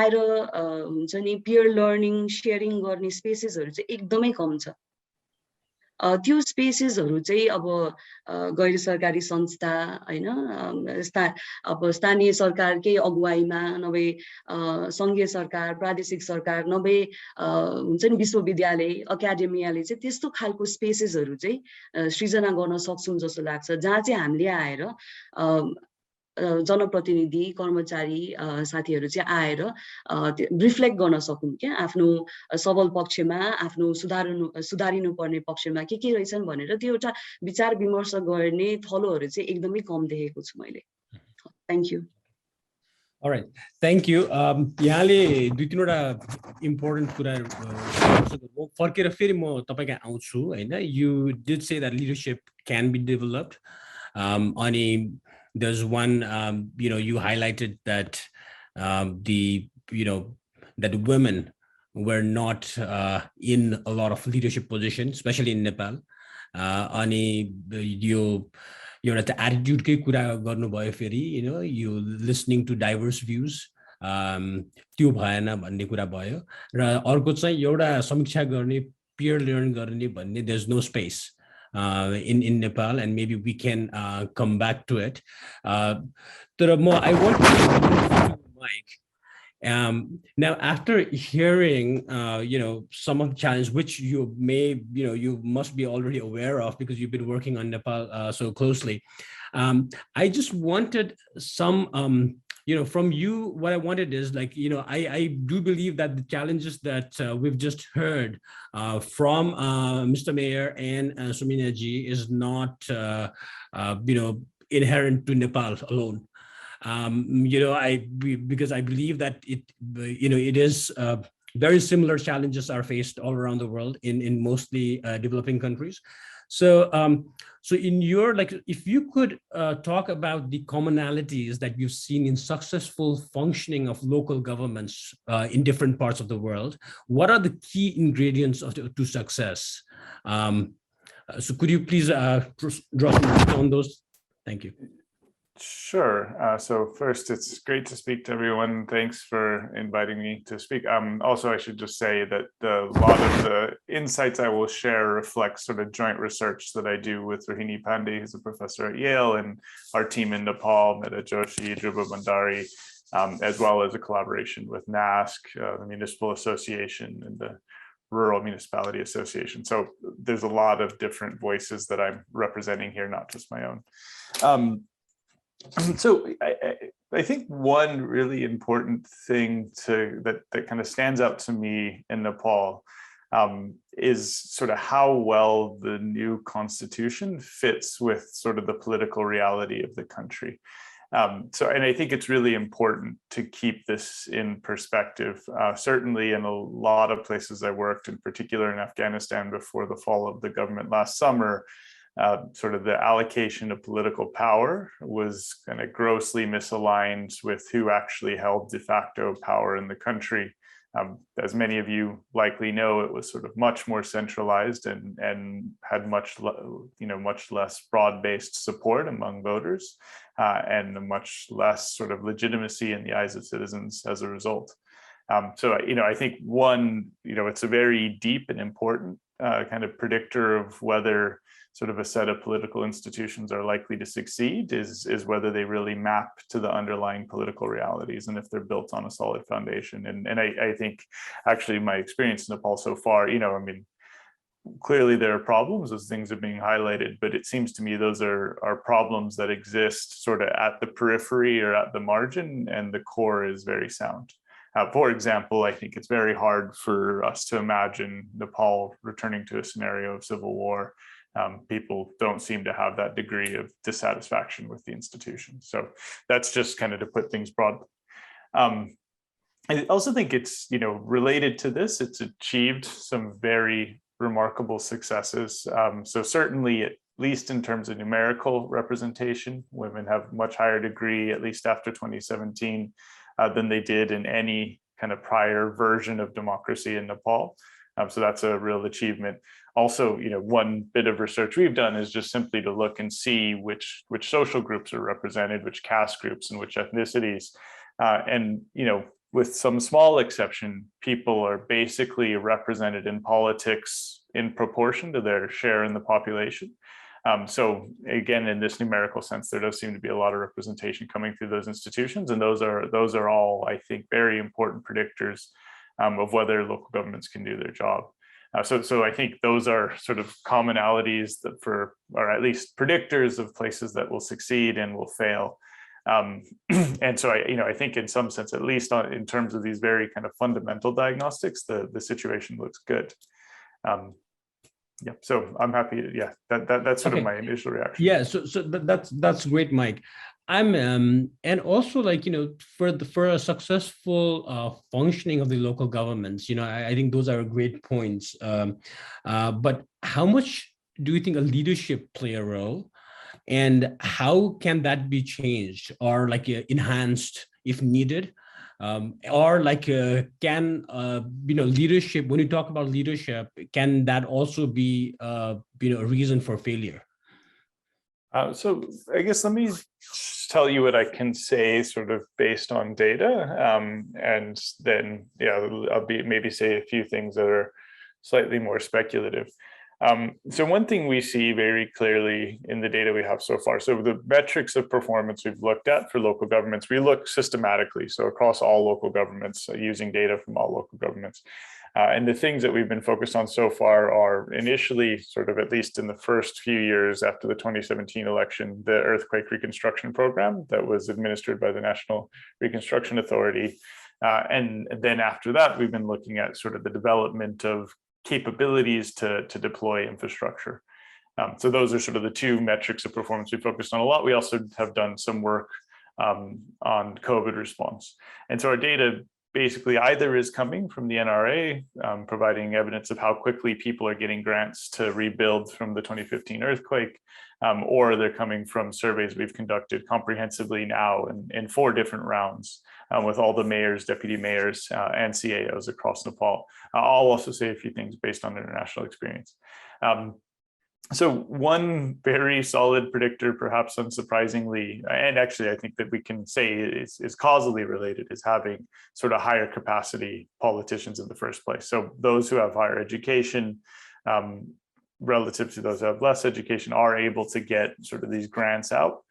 आएर हुन्छ नि पियर लर्निङ शेयरिङ गर्ने स्पेसेसहरु चाहिँ एकदमै कम छ त्यो स्पेसेसहरु चाहिँ अब गैर सरकारी संस्था हैन अब स्थानीय सरकारकै अगुवाईमा नभए संघीय सरकार प्रादेशिक सरकार नभए हुन्छ नि विश्वविद्यालय एकाडेमियाले चाहिँ त्यस्तो खालको स्पेसेसहरु चाहिँ सृजना गर्न सक्छौं जस्तो लाग्छ जहाँ चाहिँ हामीले आएर जनप्रतिनिधि कर्मचारी साथीहरु चाहिँ आएर रिफ्लेक्ट गर्न सकौं के आफ्नो सबल पक्षमा आफ्नो सुधारिनु पर्ने पक्षमा के रहेछन् भनेर त्यो एउटा विचार विमर्श गर्ने थलोहरु चाहिँ एकदमै कम देखेको छु मैले thank you Alright, thank you. यहाँले दुई तीनवटा इम्पोर्टेन्ट कुरा फर्केर फेरि म तपाईको आउँछु हैन you did say that leadership can be developed अनि there's one you highlighted that that women were not in a lot of leadership positions especially in Nepal अनि यो एउटा attitude कै कुरा गर्नु भयो फेरि you listening to diverse views त्यो भएन भन्ने कुरा भयो र अर्को चाहिँ एउटा समीक्षा गर्ने peer learn गर्ने भन्ने there's no space in Nepal and maybe we can come back to it. I want to Mike. Now after hearing some of the challenges which you may you must be already aware of because you've been working on Nepal so closely, I just wanted some from you what I wanted is like I do believe that the challenges that we've just heard from Mr. Mayor and Sumina ji is not inherent to Nepal alone. Because I believe that it is very similar challenges are faced all around the world in mostly developing countries. So in your if you could talk about the commonalities that you've seen in successful functioning of local governments in different parts of the world, what are the key ingredients to success? So could you please draw some light on those? Thank you. Sure. So first, it's great to speak to everyone. Thanks for inviting me to speak. Also, I should just say that a lot of the insights I will share reflect sort of joint research that I do with Rohini Pandey, who's a professor at Yale, and our team in Nepal, Meta Joshi, Dhruva Bandari, as well as a collaboration with NASC, the Municipal Association, and the Rural Municipality Association. So there's a lot of different voices that I'm representing here, not just my own. So I think one really important thing that kind of stands out to me in Nepal is sort of how well the new constitution fits with sort of the political reality of the country. And I think it's really important to keep this in perspective. Certainly in a lot of places I worked, in particular in Afghanistan before the fall of the government last summer, sort of the allocation of political power was kind of grossly misaligned with who actually held de facto power in the country. As many of you likely know, it was sort of much more centralized and had much less broad-based support among voters and much less sort of legitimacy in the eyes of citizens as a result. So I think one, it's a very deep and important kind of predictor of whether sort of a set of political institutions are likely to succeed is whether they really map to the underlying political realities and if they're built on a solid foundation. And I think actually my experience in Nepal so far, you know, I mean, clearly there are problems as things are being highlighted, but it seems to me those are problems that exist sort of at the periphery or at the margin, and the core is very sound. For example, I think it's very hard for us to imagine Nepal returning to a scenario of civil war. People don't seem to have that degree of dissatisfaction with the institution. So that's just kind of to put things broadly. I also think it's, you know, related to this, it's achieved some very remarkable successes. So certainly, at least in terms of numerical representation, women have much higher degree, at least after 2017, than they did in any kind of prior version of democracy in Nepal. So that's a real achievement. Also, you know, one bit of research we've done is just simply to look and see which social groups are represented, which caste groups and which ethnicities. And, you know, with some small exception, people are basically represented in politics in proportion to their share in the population. So again, in this numerical sense, there does seem to be a lot of representation coming through those institutions, and those are all, I think, very important predictors of whether local governments can do their job. So I think those are sort of commonalities that or at least predictors of places that will succeed and will fail. And so I think in some sense, at least in terms of these very kind of fundamental diagnostics, the situation looks good. Yeah, so I'm happy to, yeah, that's sort of my initial reaction. Yeah, so that's great, Mike. I'm and also, like, you know, for a successful functioning of the local governments, you know, I think those are great points. But how much do you think a leadership play a role, and how can that be changed or like enhanced if needed? Or like can you know, leadership, when you talk about leadership, can that also be you know, a reason for failure? So I guess let me tell you what I can say sort of based on data, and then I'll maybe say a few things that are slightly more speculative. So one thing we see very clearly in the data we have so far, so the metrics of performance we've looked at for local governments, we look systematically, so across all local governments, using data from all local governments. And the things that we've been focused on so far are initially, sort of at least in the first few years after the 2017 election, the earthquake reconstruction program that was administered by the National Reconstruction Authority. And then after that, we've been looking at sort of the development of capabilities to deploy infrastructure. So those are sort of the two metrics of performance we focused on a lot. We also have done some work on COVID response. And so our data basically either is coming from the NRA, providing evidence of how quickly people are getting grants to rebuild from the 2015 earthquake, or they're coming from surveys we've conducted comprehensively now in 4 different rounds with all the mayors, deputy mayors, and CAOs across Nepal. I'll also say a few things based on international experience. So one very solid predictor, perhaps unsurprisingly, and actually I think that we can say is causally related, is having sort of higher capacity politicians in the first place. So those who have higher education relative to those who have less education are able to get sort of these grants out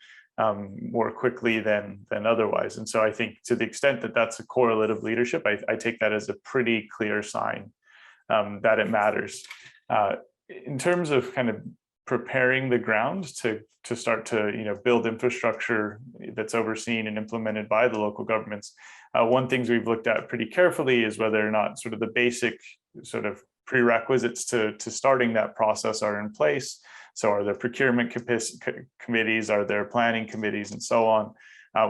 more quickly than otherwise. And so I think to the extent that that's a correlative leadership, I take that as a pretty clear sign that it matters. In terms of kind of preparing the ground to start to build infrastructure that's overseen and implemented by the local governments, one things we've looked at pretty carefully is whether or not sort of the basic sort of prerequisites to starting that process are in place. So are there procurement committees, are there planning committees, and so on.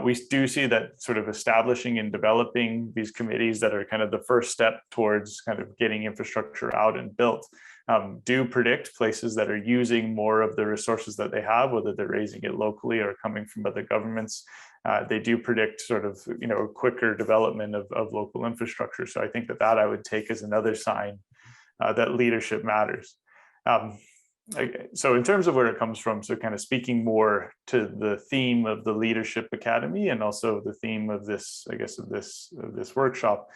We do see that sort of establishing and developing these committees that are kind of the first step towards kind of getting infrastructure out and built do predict places that are using more of the resources that they have, whether they're raising it locally or coming from other governments. They do predict sort of quicker development of local infrastructure. So I think that I would take as another sign that leadership matters. So in terms of where it comes from, so kind of speaking more to the theme of the Leadership Academy and also the theme of this, I guess, of this workshop,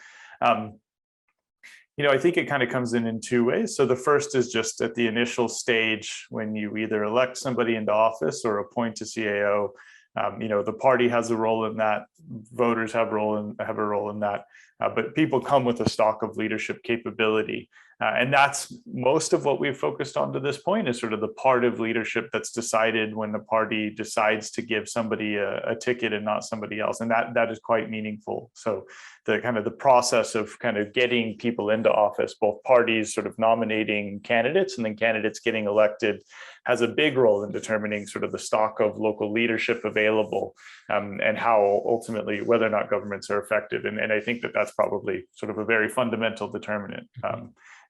I think it kind of comes in two ways. So the first is just at the initial stage when you either elect somebody into office or appoint a CAO. The party has a role in that. Voters have a role in that. But people come with a stock of leadership capability. And that's most of what we've focused on to this point, is sort of the part of leadership that's decided when the party decides to give somebody a ticket and not somebody else. And that is quite meaningful. So the process of kind of getting people into office, both parties sort of nominating candidates and then candidates getting elected, has a big role in determining sort of the stock of local leadership available, and how ultimately whether or not governments are effective. And I think that's probably sort of a very fundamental determinant.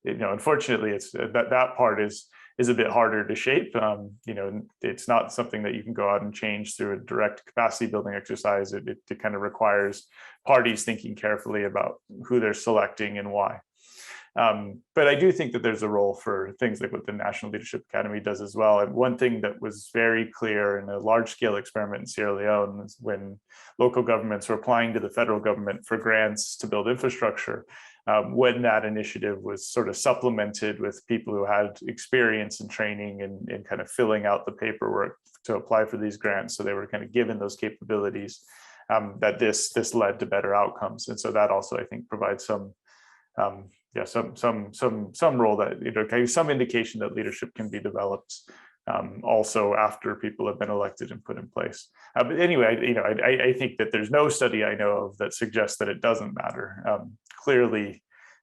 Unfortunately, it's that part is a bit harder to shape. It's not something that you can go out and change through a direct capacity building exercise. It kind of requires parties thinking carefully about who they're selecting and why. But I do think that there's a role for things like what the National Leadership Academy does as well. And one thing that was very clear in a large-scale experiment in Sierra Leone was when local governments were applying to the federal government for grants to build infrastructure, when that initiative was sort of supplemented with people who had experience and training and kind of filling out the paperwork to apply for these grants. So they were kind of given those capabilities, that this led to better outcomes. And so that also, I think, provides some role that, some indication that leadership can be developed also after people have been elected and put in place. But anyway, I think that there's no study I know of that suggests that it doesn't matter. Clearly,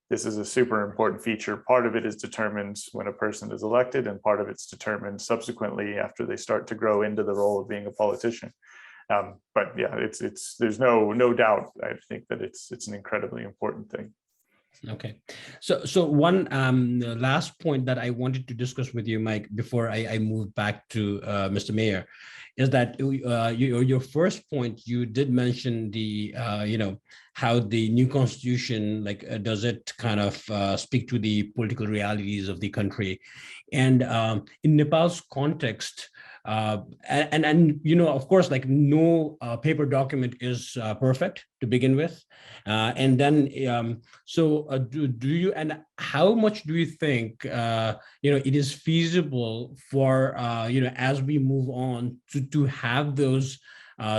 this is a super important feature. Part of it is determined when a person is elected, and part of it's determined subsequently after they start to grow into the role of being a politician. But yeah, there's no doubt. I think that it's an incredibly important thing. Okay, so one last point that I wanted to discuss with you, Mike, before I move back to Mr. Mayor, is that your first point, you did mention the how the new constitution, does it kind of speak to the political realities of the country, and in Nepal's context. Of course, no paper document is perfect to begin with, and then do you, and how much do you think it is feasible for as we move on to have those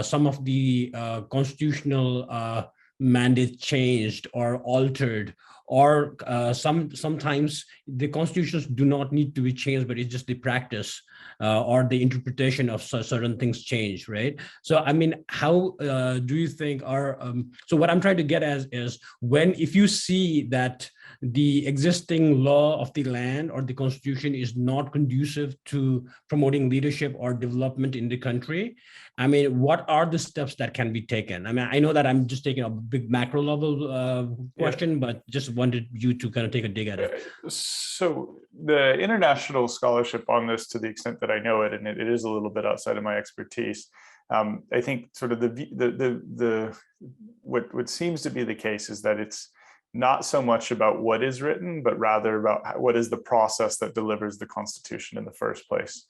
some of the constitutional mandate changed or altered, or sometimes the constitutions do not need to be changed, but it's just the practice or the interpretation of certain things change, right? So, I mean, how do you think so what I'm trying to get at is if you see that the existing law of the land or the constitution is not conducive to promoting leadership or development in the country, I mean, what are the steps that can be taken? I mean, I know that I'm just taking a big macro level question, but just wanted you to kind of take a dig at it. So the international scholarship on this, to the extent that I know it, and it is a little bit outside of my expertise, I think sort of what seems to be the case is that it's not so much about what is written, but rather about what is the process that delivers the Constitution in the first place.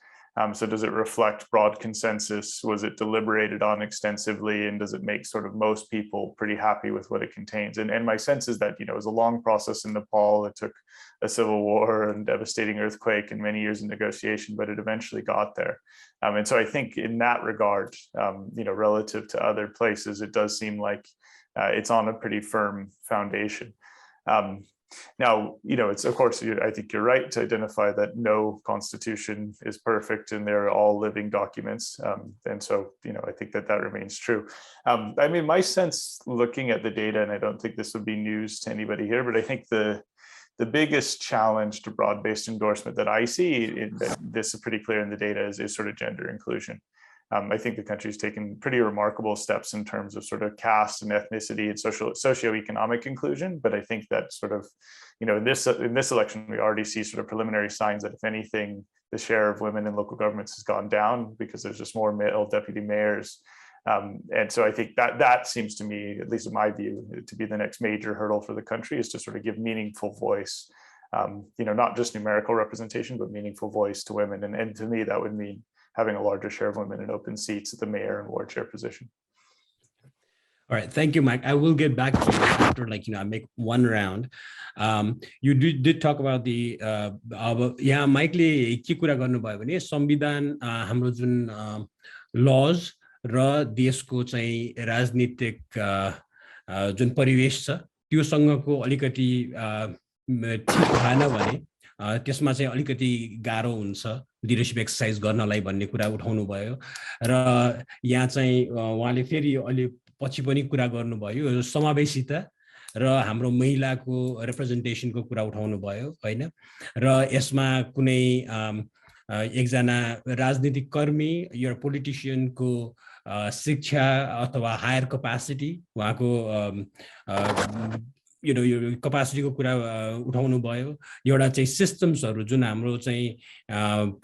So does it reflect broad consensus? Was it deliberated on extensively? And does it make sort of most people pretty happy with what it contains? And my sense is that, it was a long process in Nepal. It took a civil war and devastating earthquake and many years of negotiation, but it eventually got there. And so I think in that regard, relative to other places, it does seem like it's on a pretty firm foundation. Now, it's, of course, I think you're right to identify that no constitution is perfect and they're all living documents. And so, I think that remains true. I mean, my sense looking at the data, and I don't think this would be news to anybody here, but I think the biggest challenge to broad-based endorsement that I see, this is pretty clear in the data, is sort of gender inclusion. I think the country's taken pretty remarkable steps in terms of sort of caste and ethnicity and socioeconomic inclusion. But I think that sort of, in this election, we already see sort of preliminary signs that if anything, the share of women in local governments has gone down because there's just more male deputy mayors. And so I think that seems to me, at least in my view, to be the next major hurdle for the country, is to sort of give meaningful voice, not just numerical representation, but meaningful voice to women. And to me, that would mean having a larger share of women in open seats at the mayor and ward chair position. All right, thank you, Mike. I will get back to you after, I make one round. You did talk about the यहाँ माइकले के कुरा गर्नुभयो भने संविधान हाम्रो जुन laws र देशको चाहिँ राजनीतिक जुन परिवेश छ त्योसँगको अलिकति ठीक भएन भने त्यसमा चाहिँ अलिकति गाह्रो हुन्छ लिडरशिप एक्सरसाइज गर्नलाई भन्ने कुरा उठाउनु भयो र यहाँ चाहिँ उहाँले फेरि अलि पछि पनि कुरा गर्नुभयो समावेशिता र हाम्रो महिलाको रिप्रेजेन्टेसनको कुरा उठाउनु भयो हैन र यसमा कुनै एकजना राजनीतिक कर्मी या पोलिटिशियनको शिक्षा अथवा हायर क्यापासिटी उहाँको यो क्यापासिटीको कुरा उठाउनु भयो एउटा चाहिँ सिस्टम्सहरु जुन हाम्रो चाहिँ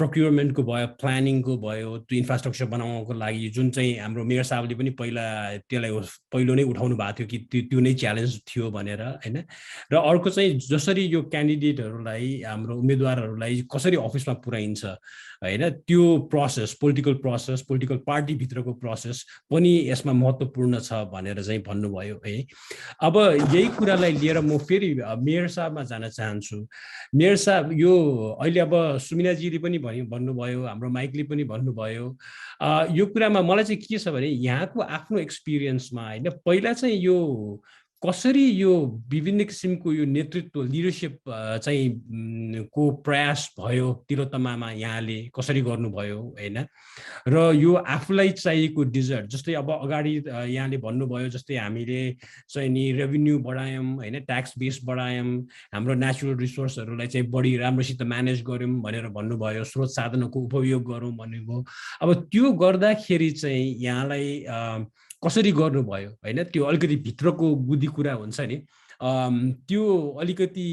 प्रोक्युरमेन्टको भयो प्लानिङको भयो त्यो इन्फ्रास्ट्रक्चर बनाउनको लागि जुन चाहिँ हाम्रो मेयर साहबले पनि पहिलो नै उठाउनु भएको थियो कि त्यो नै च्यालेन्ज थियो भनेर हैन र अर्को चाहिँ जसरी यो क्यान्डिडेटहरुलाई हाम्रो उम्मेदवारहरुलाई कसरी अफिसमा पुर्याइन्छ हैन त्यो प्रोसेस पोलिटिकल पार्टी भित्रको प्रोसेस पनि यसमा महत्त्वपूर्ण छ भनेर चाहिँ भन्नुभयो है अब यही कुरालाई लिएर म फेरि मेयर साहबमा जान चाहन्छु मेयर साहब यो अहिले अब सुमिनाजीले पनि भन्नुभयो हाम्रो माइकले पनि भन्नुभयो यो कुरामा मलाई चाहिँ के छ भने यहाँको आफ्नो एक्सपिरियन्समा हैन पहिला चाहिँ यो कसरी यो विभिन्न किसिमको यो नेतृत्व लिडरशिप चाहिँ को प्रयास भयो तिलोत्तमामा यहाँले कसरी गर्नुभयो हैन र यो आफुलाई चाहिएको डिजर्ट जस्तै अब अगाडि यहाँले भन्नुभयो जस्तै हामीले चाहिँ नि रेभेन्यू बढायौं हैन ट्याक्स बेस बढायौं हाम्रो नेचुरल रिसोर्सहरुलाई चाहिँ बढी राम्रोसित म्यानेज गर्यौं भनेर भन्नुभयो स्रोत साधनको उपयोग गरौं भन्नुभयो अब त्यो गर्दाखेरि चाहिँ यहाँलाई कसरी गर्नुभयो हैन त्यो अलिकति भित्रको बुद्धि कुरा हुन्छ नि त्यो अलिकति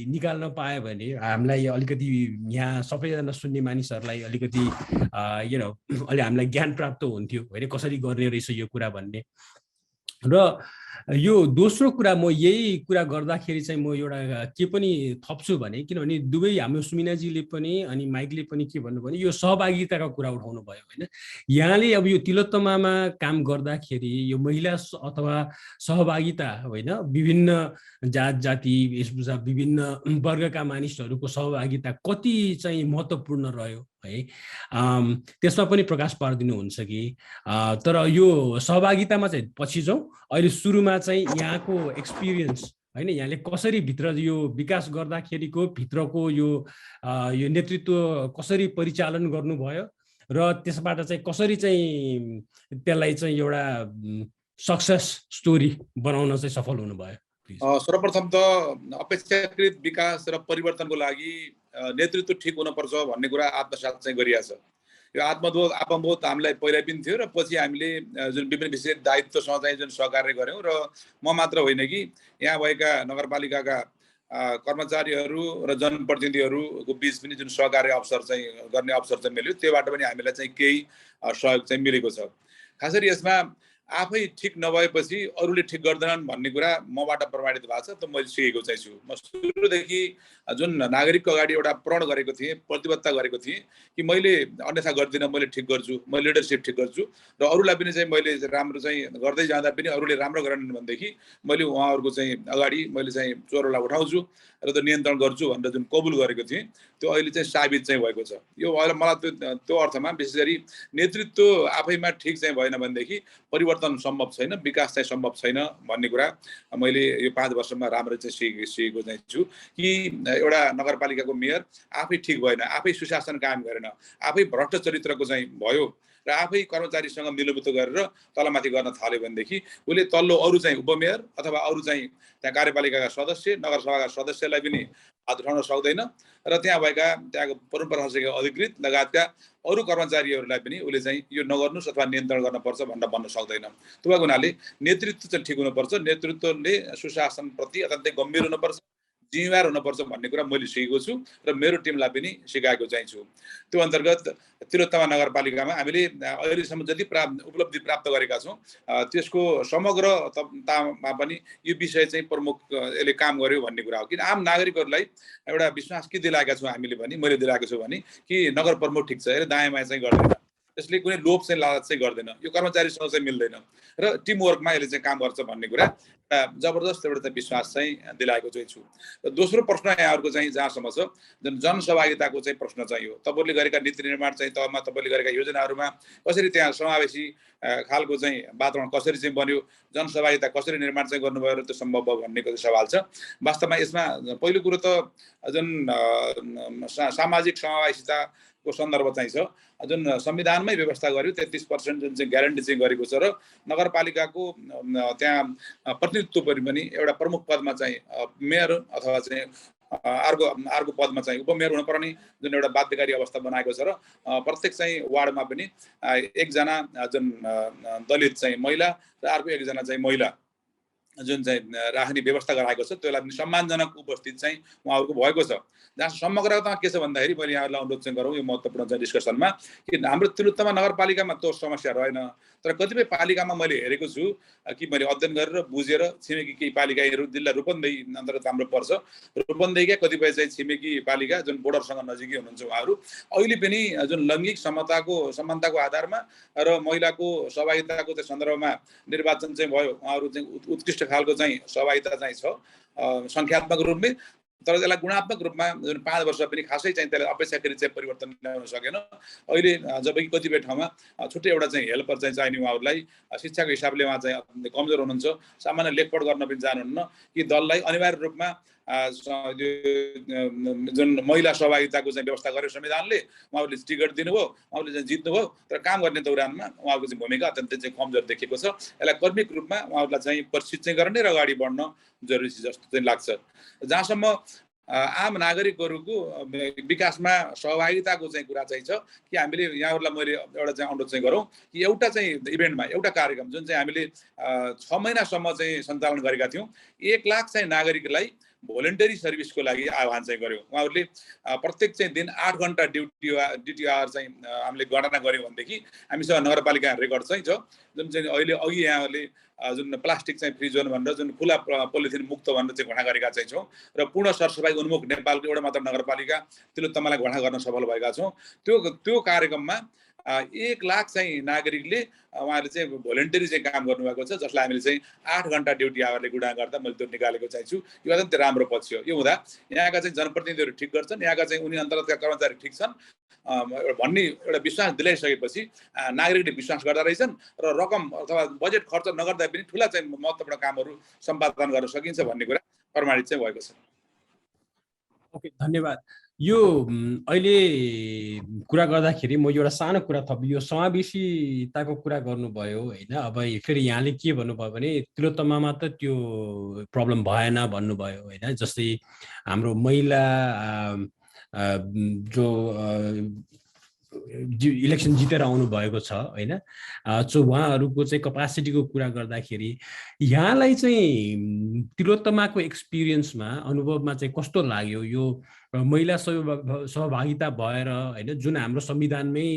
निकाल्न पाए भने हामीलाई अलिकति यहाँ सबैजना सुन्ने मानिसहरुलाई अलिकति अलि हामीलाई ज्ञान प्राप्त हुन्थ्यो हैन कसरी गर्ने रहेछ यो कुरा भन्ने र यो दोस्रो कुरा म यही कुरा गर्दाखेरि चाहिँ म एउटा के पनि थप्छु भने किनभने दुवै हाम्रो सुमिनाजीले पनि अनि माइकले पनि के भन्नुभयो भने यो सहभागिताको कुरा उठाउनु भयो हैन यहाँले अब यो तिलोत्तमामा काम गर्दाखेरि यो महिला अथवा सहभागिता हैन विभिन्न जात जाति वेशभूषा विभिन्न वर्गका मानिसहरुको सहभागिता कति चाहिँ महत्त्वपूर्ण रह्यो है त्यसमा पनि प्रकाश पार्दिनुहुन्छ कि तर यो सहभागितामा चाहिँ पछि जाउँ अहिले सुरुमा चाहिँ यहाँको एक्सपिरियन्स हैन यहाँले कसरी भित्र यो विकास गर्दाखेरिको भित्रको यो नेतृत्व कसरी परिचालन गर्नुभयो र त्यसबाट चाहिँ कसरी चाहिँ त्यसलाई चाहिँ एउटा सक्सेस स्टोरी बनाउन चाहिँ सफल हुनुभयो सर्वप्रथम त अपेक्षाकृत विकास र परिवर्तनको लागि नेतृत्व ठिक हुनुपर्छ भन्ने कुरा आत्मसात चाहिँ गरिएको छ यो आत्मबोध हामीलाई पहिला पनि थियो र पछि हामीले जुन विभिन्न विषय दायित्वसँग चाहिँ जुन सहकार्य गर्यौं र म मात्र होइन कि यहाँ भएका नगरपालिकाका कर्मचारीहरू र जनप्रतिनिधिहरूको बीच पनि जुन सहकार्य अवसर चाहिँ गर्ने अवसर चाहिँ मिल्यो त्योबाट पनि हामीलाई चाहिँ केही सहयोग चाहिँ मिलेको छ खासरी यसमा आफै ठिक नभएपछि अरूले ठिक गर्दैनन् भन्ने कुरा मबाट प्रमाणित भएको छ त मैले सिकेको चाहिँ छु म सुरुदेखि जुन नागरिकको अगाडि एउटा प्रण गरेको थिएँ प्रतिबद्धता गरेको थिएँ कि मैले अन्यथा गर्दिनँ मैले ठिक गर्छु म लिडरशिप ठिक गर्छु र अरूलाई पनि चाहिँ मैले राम्रो चाहिँ गर्दै जाँदा पनि अरूले राम्रो गरेनन् भनेदेखि मैले उहाँहरूको चाहिँ अगाडि मैले चाहिँ चोरोलाई उठाउँछु र त्यो नियन्त्रण गर्छु भनेर जुन कबुल गरेको थिएँ त्यो अहिले चाहिँ साबित चाहिँ भएको छ यो मलाई त्यो अर्थमा विशेष गरी नेतृत्व आफैमा ठिक चाहिँ भएन भनेदेखि परिवर्तन सम्भव छैन विकास चाहिँ सम्भव छैन भन्ने कुरा मैले यो 5 वर्षमा राम्ररी चाहिँ सिकेको चाहिँ छु कि एउटा नगरपालिकाको मेयर आफै ठिक भएन आफै सुशासन कायम गरेन आफै भ्रष्ट चरित्रको चाहिँ भयो र आफै कर्मचारीसँग मिलोमितो गरेर तलमाथि गर्न थाल्यो भनेदेखि उले तल्लो अरु चाहिँ उपमेयर अथवा अरु चाहिँ त्यहाँ कार्यपालिकाका सदस्य नगरसभाका सदस्यलाई पनि हात उठाउन सक्दैन र त्यहाँ भएका त्यहाँको परम्परासँग अधिकृत लगायतका अरु कर्मचारीहरूलाई पनि उले चाहिँ यो नगर्नुस् अथवा नियन्त्रण गर्न पर्छ भनेर भन्न सक्दैन त्यो भएको हुनाले नेतृत्व चाहिँ ठिक हुनुपर्छ नेतृत्वले सुशासन प्रति अत्यन्तै गम्भीर हुनुपर्छ जिम्मेवार हुनुपर्छ भन्ने कुरा मैले सिकेको छु र मेरो टिमलाई पनि सिकाएको चाहिँ छु त्यो अन्तर्गत तिलोत्तमा नगरपालिकामा हामीले अहिलेसम्म जति उपलब्धि प्राप्त गरेका छौं त्यसको समग्रतामा पनि यो विषय चाहिँ प्रमुख यसले काम गर्यो भन्ने कुरा हो किन आम नागरिकहरूलाई एउटा विश्वास के दिलाएका छौं हामीले पनि मैले दिलाएको छु भने कि नगर प्रमुख ठिक छ अरे दायाँ बायाँ चाहिँ गर्दैन त्यसले कुनै लोभ चाहिँ लालच चाहिँ गर्दैन, यो कर्मचारीसँग चाहिँ मिल्दैन र टिमवर्कमा यसले चाहिँ काम गर्छ भन्ने कुरा जबरदस्त एउटा चाहिँ विश्वास चाहिँ दिलाएको चाहिँ छु। र दोस्रो प्रश्न यहाँहरूको चाहिँ जहाँसम्म छ जुन जनसहभागिताको चाहिँ प्रश्न चाहिँ हो, तपाईँले गरेका नीति निर्माण चाहिँ तहमा तपाईँले गरेका योजनाहरूमा कसरी त्यहाँ समावेशी खालको चाहिँ वातावरण कसरी चाहिँ बन्यो, जनसहभागिता कसरी निर्माण चाहिँ गर्नुभयो र त्यो सम्भव भयो भन्नेको चाहिँ सवाल छ। वास्तवमा यसमा पहिलो कुरो त जुन सामाजिक समावेशिताको सन्दर्भ चाहिँ छ, जुन संविधानमै व्यवस्था गर्यो 33% जुन चाहिँ ग्यारेन्टी चाहिँ गरेको छ र नगरपालिकाको त्यहाँ प्रतिनिधित्व पनि एउटा प्रमुख पदमा चाहिँ मेयर अथवा चाहिँ अर्को पदमा चाहिँ उपमेयर हुनुपर्ने जुन एउटा बाध्यकारी अवस्था बनाएको छ र प्रत्येक चाहिँ वार्डमा पनि एकजना जुन दलित चाहिँ महिला र अर्को एकजना चाहिँ महिला जुन चाहिँ राख्ने व्यवस्था गराएको छ, त्यसलाई पनि सम्मानजनक उपस्थित चाहिँ उहाँहरूको भएको छ। जहाँ समग्रतामा के छ भन्दाखेरि मैले यहाँहरूलाई अनुरोध चाहिँ गरौँ यो महत्त्वपूर्ण चाहिँ डिस्कसनमा कि हाम्रो तिलोत्तमा नगरपालिकामा त्यो समस्या रहेन, तर कतिपय पालिकामा मैले हेरेको छु कि मैले अध्ययन गरेर बुझेर छिमेकी केही पालिकाहरू जिल्ला रूपन्देही अन्तर्गत हाम्रो पर्छ, रूपन्देहीका कतिपय चाहिँ छिमेकी पालिका जुन बोर्डरसँग नजिकै हुनुहुन्छ उहाँहरू अहिले पनि जुन लैङ्गिक समानताको आधारमा र महिलाको सहभागिताको चाहिँ सन्दर्भमा निर्वाचन चाहिँ भयो, उहाँहरू चाहिँ उत्कृष्ट खालको चाहिँ सहभागिता चाहिँ छ सङ्ख्यात्मक रूपले, तर त्यसलाई गुणात्मक रूपमा जुन 5 वर्ष पनि खासै चाहिँ त्यसलाई अपेक्षाकृत चाहिँ परिवर्तन ल्याउन सकेन। अहिले जबकि कतिपय ठाउँमा छुट्टै एउटा चाहिँ हेल्पर चाहिँ चाहिने उहाँहरूलाई शिक्षाको हिसाबले उहाँ चाहिँ कमजोर हुनुहुन्छ, सामान्य लेखपढ गर्न पनि जानुहुन्न कि दललाई अनिवार्य रूपमा जुन महिला सहभागिताको चाहिँ व्यवस्था गर्यो संविधानले, उहाँहरूले टिकट दिनुभयो, उहाँहरूले चाहिँ जित्नुभयो, तर काम गर्ने दौरानमा उहाँको चाहिँ भूमिका अत्यन्तै चाहिँ कमजोर देखिएको छ। यसलाई कर्मिक रूपमा उहाँहरूलाई चाहिँ प्रशिक्षित चाहिँ गर्ने र अगाडि बढ्न जरुरी जस्तो चाहिँ लाग्छ। जहाँसम्म आम नागरिकहरूको विकासमा सहभागिताको चाहिँ कुरा चाहिँ छ कि हामीले यहाँहरूलाई मैले एउटा चाहिँ अनुरोध चाहिँ गरौँ कि एउटा चाहिँ इभेन्टमा एउटा कार्यक्रम जुन चाहिँ हामीले 6 महिनासम्म चाहिँ सञ्चालन गरेका थियौँ, 1 लाख चाहिँ नागरिकलाई भोलिन्टरी सर्भिसको लागि आह्वान चाहिँ गर्यो। उहाँहरूले प्रत्येक चाहिँ दिन 8 घण्टा ड्युटी आवर चाहिँ हामीले गणना गऱ्यौँ भनेदेखि हामीसँग नगरपालिका रेकर्ड चाहिँ छ, जुन चाहिँ अहिले अघि यहाँहरूले जुन प्लास्टिक चाहिँ फ्री जोन भनेर जुन खुला पोलिथिन मुक्त भनेर चाहिँ घोषणा गरेका चाहिँ छौँ र पूर्ण सरसफाइ उन्मुख नेपालको एउटा मात्र नगरपालिका तिलोत्तमालाई घोषणा गर्न सफल भएका छौँ। त्यो कार्यक्रममा 1 लाख चाहिँ नागरिकले उहाँहरूले चाहिँ भोलिन्टरी चाहिँ काम गर्नुभएको छ, जसलाई हामीले चाहिँ 8 घण्टा ड्युटी आवरले गुणा गर्दा मैले त्यो निकालेको चाहिँ छु। यो अत्यन्त राम्रो पक्ष हो। यो हुँदा यहाँका चाहिँ जनप्रतिनिधिहरू ठिक गर्छन्, यहाँका चाहिँ उनी अन्तर्गतका कर्मचारी ठिक छन् भन्ने एउटा विश्वास दिलाइसकेपछि नागरिकले विश्वास गर्दा रहेछन् र रकम अथवा बजेट खर्च नगर्दा पनि ठुला चाहिँ महत्त्वपूर्ण कामहरू सम्पादन गर्न सकिन्छ भन्ने कुरा प्रमाणित चाहिँ भएको छ। ओके, धन्यवाद। यो अहिले कुरा गर्दाखेरि म एउटा सानो कुरा यो समावेशिताको कुरा गर्नुभयो होइन। अब फेरि यहाँले के भन्नुभयो भने तिलोत्तमामा त त्यो प्रब्लम भएन भन्नुभयो होइन। जस्तै हाम्रो महिला जो इलेक्सन जितेर आउनु भएको छ होइन, सो उहाँहरूको चाहिँ कपासिटीको कुरा गर्दाखेरि यहाँलाई चाहिँ तिलोत्तमाको एक्सपिरियन्समा अनुभवमा चाहिँ कस्तो लाग्यो यो महिला सहभागिता भएर होइन, जुन हाम्रो संविधानमै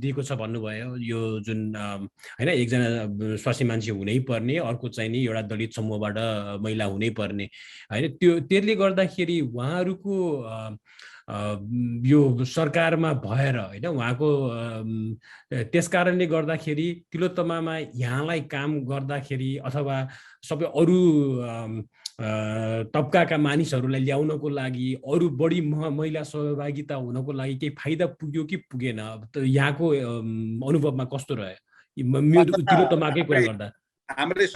दिएको छ भन्नुभयो, यो जुन होइन एकजना स्वासी मान्छे हुनै पर्ने, अर्को चाहिँ नि एउटा दलित समूहबाट महिला हुनै पर्ने होइन, त्यसले गर्दाखेरि उहाँहरूको यो सरकारमा भएर होइन उहाँको त्यस कारणले गर्दाखेरि तिलोत्तमामा यहाँलाई काम गर्दाखेरि अथवा सबै अरू तबकाका मानिसहरूलाई ल्याउनको लागि अरू बढी महिला सहभागिता हुनको लागि केही फाइदा पुग्यो कि पुगेन, यहाँको अनुभवमा कस्तो रह्यो तिलोत्तमाकै कुरा गर्दा? हाम्रै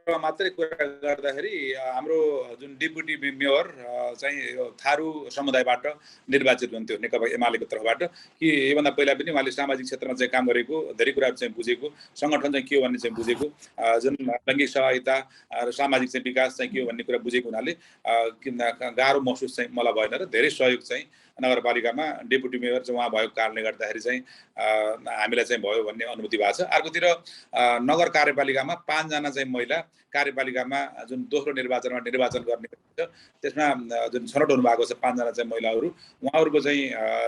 मात्रै कुरा गर्दाखेरि हाम्रो जुन डेपुटी मेयर चाहिँ थारू समुदायबाट निर्वाचित हुन्थ्यो नेकपा एमालेको तर्फबाट, कि योभन्दा पहिला पनि उहाँले सामाजिक क्षेत्रमा चाहिँ काम गरेको, धेरै कुराहरू चाहिँ बुझेको, सङ्गठन चाहिँ के हो भन्ने चाहिँ बुझेको, जुन लैङ्गिक सहभागिता र सामाजिक चाहिँ विकास चाहिँ के हो भन्ने कुरा बुझेको हुनाले गाह्रो महसुस चाहिँ मलाई भएन र धेरै सहयोग चाहिँ नगरपालिकामा डेपुटी मेयर चाहिँ उहाँ भएको कारणले गर्दाखेरि चाहिँ हामीलाई चाहिँ भयो भन्ने अनुभूति भएको छ। अर्कोतिर नगर कार्यपालिकामा 5 जना चाहिँ महिला कार्यपालिकामा जुन दोस्रो निर्वाचनमा निर्वाचन गर्ने त्यसमा जुन छनौट हुनु भएको छ 5 जना चाहिँ महिलाहरू उहाँहरूको चाहिँ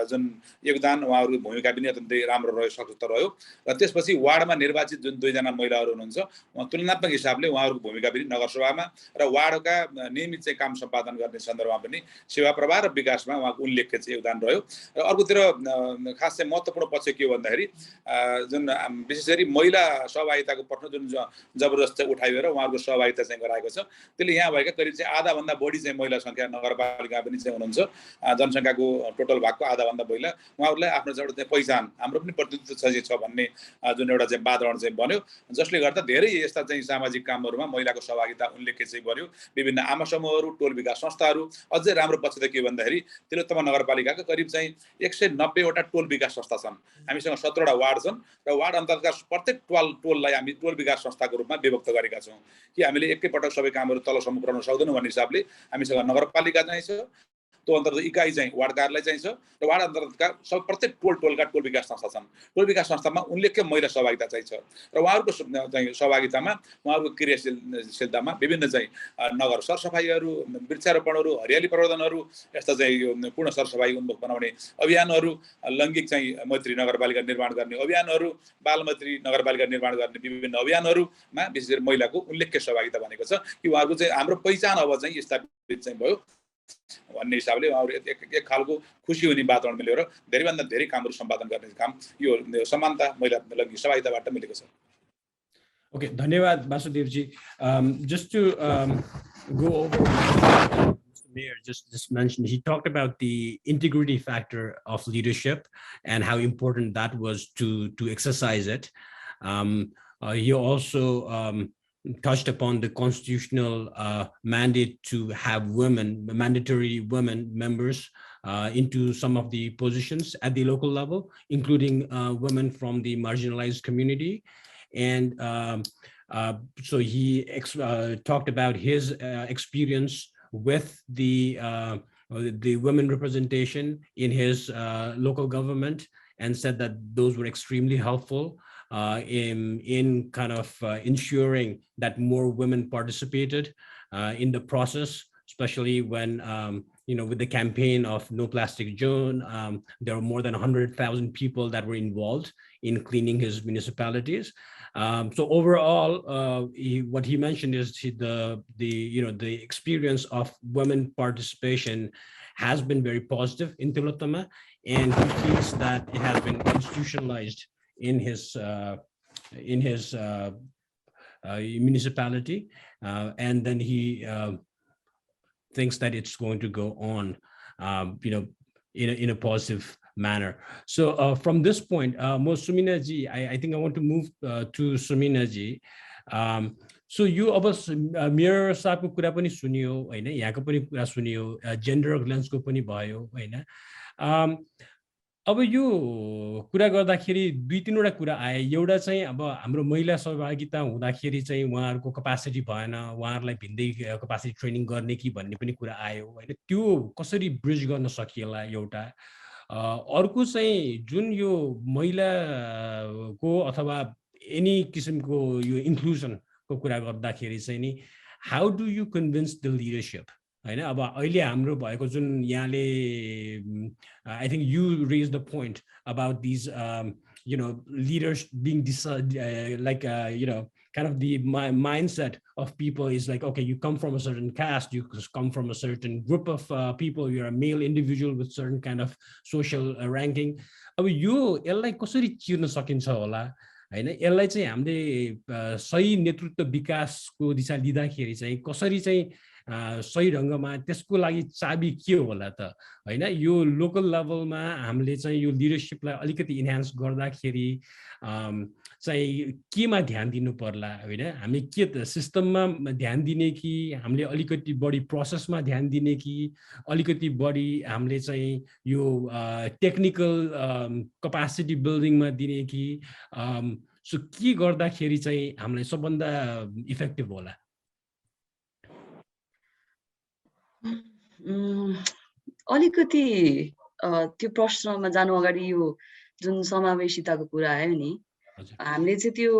जुन योगदान उहाँहरूको भूमिका पनि अत्यन्तै राम्रो रह्यो सशक्त रह्यो र त्यसपछि वार्डमा निर्वाचित जुन 2 जना महिलाहरू हुनुहुन्छ उहाँ तुलनात्मक हिसाबले उहाँहरूको भूमिका पनि नगरसभामा र वार्डका नियमित चाहिँ काम सम्पादन गर्ने सन्दर्भमा पनि सेवा प्रवाह र विकासमा उहाँको उल्लेख्य चाहिँ योगदान रह्यो र अर्कोतिर खास चाहिँ महत्त्वपूर्ण पक्ष के हो भन्दाखेरि जुन विशेष गरी महिला सहभागिताको प्रश्न जुन जबरजस्त चाहिँ उठाइएर उहाँहरूको सहभागिता चाहिँ गराएको छ त्यसले यहाँ भएका करिब चाहिँ आधा भन्दा बढी चाहिँ महिला संख्या नगरपालिका पनि चाहिँ हुनुहुन्छ जनसंख्याको टोटल भागको आधा भन्दा बढी उहाँहरूलाई आफ्नो एउटा चाहिँ पहिचान हाम्रो पनि प्रतिनिधित्व छ भन्ने जुन एउटा चाहिँ वातावरण चाहिँ बन्यो जसले गर्दा धेरै यस्ता चाहिँ सामाजिक कामहरूमा महिलाको सहभागिता उल्लेख्य चाहिँ बन्यो विभिन्न आमा समूहहरू टोल विकास संस्थाहरू अझै राम्रो पक्ष त के भन्दाखेरि तिलोत्तमा नगरपालिकाका करिब चाहिँ 190 वटा टोल विकास संस्था छन् हामीसँग 17 वटा वार्ड छन् र वार्ड अन्तर्गतका प्रत्येक टोललाई हामी टोल विकास संस्थाको रूपमा विभक्त गरेका छौं कि हामीले एकैपटक सबै कामहरू तलसम्म पुर्याउन सक्दैनौँ भन्ने हिसाबले हामीसँग नगरपालिका चाहिँ छ त्यो अन्तर्गत इकाइ चाहिँ वार्ड कार्यालय चाहिँ छ र वार्ड अन्तर्गतका सब प्रत्येक टोलका टोल विकास संस्था छन् टोल विकास संस्थामा उल्लेख्य महिला सहभागिता चाहिँ छ र उहाँहरूको चाहिँ सहभागितामा उहाँहरूको क्रियाशीलतामा विभिन्न चाहिँ नगर सरसफाइहरू वृक्षारोपणहरू हरियाली प्रवर्धनहरू यस्ता चाहिँ पूर्ण सरसफाइ उन्मुख बनाउने अभियानहरू लैङ्गिक चाहिँ मैत्री नगरपालिका निर्माण गर्ने अभियानहरू बाल मैत्री नगरपालिका निर्माण गर्ने विभिन्न अभियानहरूमा विशेष गरी महिलाको उल्लेख्य सहभागिता भनेको छ कि उहाँहरूको चाहिँ हाम्रो पहिचान अब चाहिँ स्थापित चाहिँ भयो भन्ने हिसाबले उहाँहरू एक खालको खुसी हुने वातावरण मिलेर धेरैभन्दा धेरै कामहरू सम्पादन गर्ने काम यो समानता महिला लैङ्गिक सहभागिताबाट मिलेको छ। Okay, धन्यवाद Vasudevji. Just to go over Mr. Mayor just mentioned, he talked about the integrity factor of leadership and how important that was to exercise it. He also touched upon the constitutional mandate to have mandatory women members into some of the positions at the local level, including women from the marginalized community. And so he talked about his experience with the women representation in his local government, and said that those were extremely helpful in kind of ensuring that more women participated in the process, especially when, with the campaign of No Plastic Zone, there were more than 100,000 people that were involved in cleaning his municipalities. So overall, what he mentioned is the experience of women participation has been very positive in Tilottama, and he feels that it has been institutionalized in his municipality, and then he thinks that it's going to go on, in a positive manner. So from this point, Sumina-ji, I think I want to move to Sumina-ji. So you अब मेयर साहबको कुरा पनि सुनियो हैन, यहाँको पनि कुरा सुनियो, जेन्डर ग्लेन्सको पनि भयो हैन. अब यो कुरा गर्दाखेरि दुई तीनवटा कुरा आए. एउटा चाहिँ अब हाम्रो महिला सहभागिता हुँदाखेरि चाहिँ उहाँहरूको क्यापासिटी भएन, उहाँहरूलाई भिन्दै क्यापासिटी ट्रेनिङ गर्ने कि भन्ने पनि कुरा आयो हैन. त्यो कसरी ब्रिज गर्न सकिएला एउटा. अर्को चाहिँ जुन यो महिलाको अथवा एनी किसिमको यो इन्क्लुजनको कुरा गर्दाखेरि चाहिँ नि, how do you convince the leadership हैन. अब अहिले हाम्रो भएको जुन यहाँले I think you raised the point about these leaders being kind of the mindset of people is like, okay, you come from a certain caste, you come from a certain group of people, you're a male individual with certain kind of social ranking. अब यो यसलाई कसरी चिर्न सकिन्छ होला हैन. यसलाई चाहिँ हामीले सही नेतृत्व विकासको दिशा लिँदाखेरि चाहिँ कसरी चाहिँ सही ढङ्गमा त्यसको लागि चाबी के होला त हैन. यो लोकल लेभलमा हामीले चाहिँ यो लिडरशिपलाई अलिकति इन्हान्स गर्दाखेरि चाहिँ केमा ध्यान दिनु पर्ला हैन. हामी के त सिस्टममा ध्यान दिने कि हामीले अलिकति बढी प्रोसेसमा ध्यान दिने कि अलिकति बढी हामीले चाहिँ यो टेक्निकल क्यापासिटी बिल्डिङमा दिने कि सो के गर्दाखेरि चाहिँ हामीलाई सबभन्दा इफेक्टिभ होला. अलिकति त्यो प्रश्नमा जानु अगाडि यो जुन समावेशिताको कुरा आयो नि, हामीले चाहिँ त्यो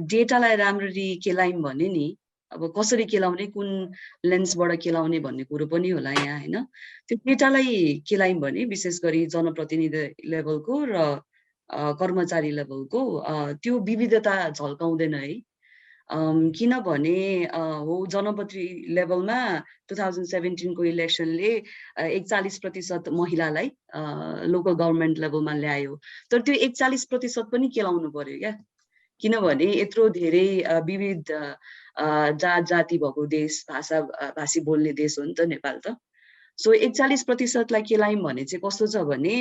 डेटालाई राम्ररी केलायौँ भने नि अब कसरी केलाउने, कुन लेन्सबाट केलाउने भन्ने कुरो पनि होला यहाँ हैन। त्यो डेटालाई केलायौँ भने विशेष गरी जनप्रतिनिधि लेभलको र कर्मचारी लेभलको त्यो विविधता झल्काउँदैन है। किनभने हो जनप्रति लेभलमा 2017 को इलेक्सनले 41% महिलालाई लोकल गभर्नमेन्ट लेभलमा ल्यायो, तर त्यो 41% पनि केलाउनु पर्यो क्या, किनभने यत्रो धेरै विविध जात जाति भएको देश, भाषी बोल्ने देश हो नि त नेपाल त। सो 41% लाई केलायौँ भने चाहिँ कस्तो छ भने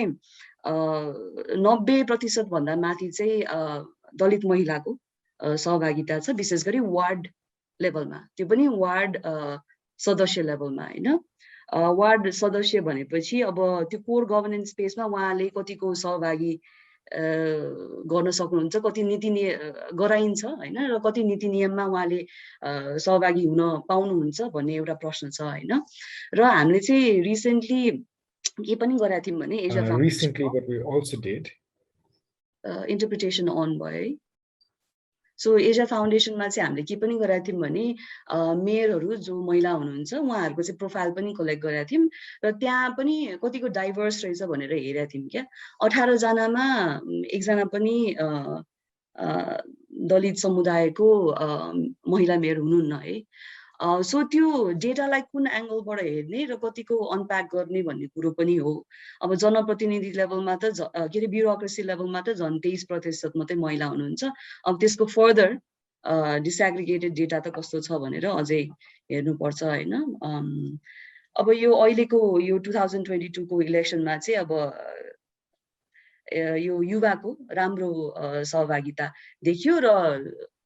90% भन्दा माथि चाहिँ दलित महिलाको सहभागिता छ, विशेष गरी वार्ड लेभलमा, त्यो पनि वार्ड सदस्य लेभलमा हैन। वार्ड सदस्य भनेपछि अब त्यो कोर गभर्नेन्स स्पेसमा उहाँले कतिको सहभागी गर्न सक्नुहुन्छ, कति नीति गराइन्छ हैन, र कति नीति नियममा उहाँले सहभागी हुन पाउनुहुन्छ भन्ने एउटा प्रश्न छ हैन। र हामीले चाहिँ रिसेन्टली के पनि गरेका थियौँ भने इन्टरप्रिटेसन अन भयो। सो एजा फाउन्डेसनमा चाहिँ हामीले के पनि गरेका थियौँ भने मेयरहरू जो महिला हुनुहुन्छ उहाँहरूको चाहिँ प्रोफाइल पनि कलेक्ट गरेका थियौँ, र त्यहाँ पनि कतिको डाइभर्स रहेछ भनेर हेरेका थियौँ क्या। 18 जनामा एकजना पनि दलित समुदायको महिला मेयर हुनुहुन्न है। सो त्यो डेटालाई कुन एङ्गलबाट हेर्ने र कतिको अनप्याक गर्ने भन्ने कुरो पनि हो। अब जनप्रतिनिधि लेभलमा त के अरे ब्युरोक्रेसी लेभलमा त झन् 23% मात्रै महिला हुनुहुन्छ। अब त्यसको फर्दर डिसएग्रिगेटेड डेटा त कस्तो छ भनेर अझै हेर्नुपर्छ हैन। अब यो अहिलेको यो 2022 को इलेक्सनमा चाहिँ अब यो युवाको राम्रो सहभागिता देखियो र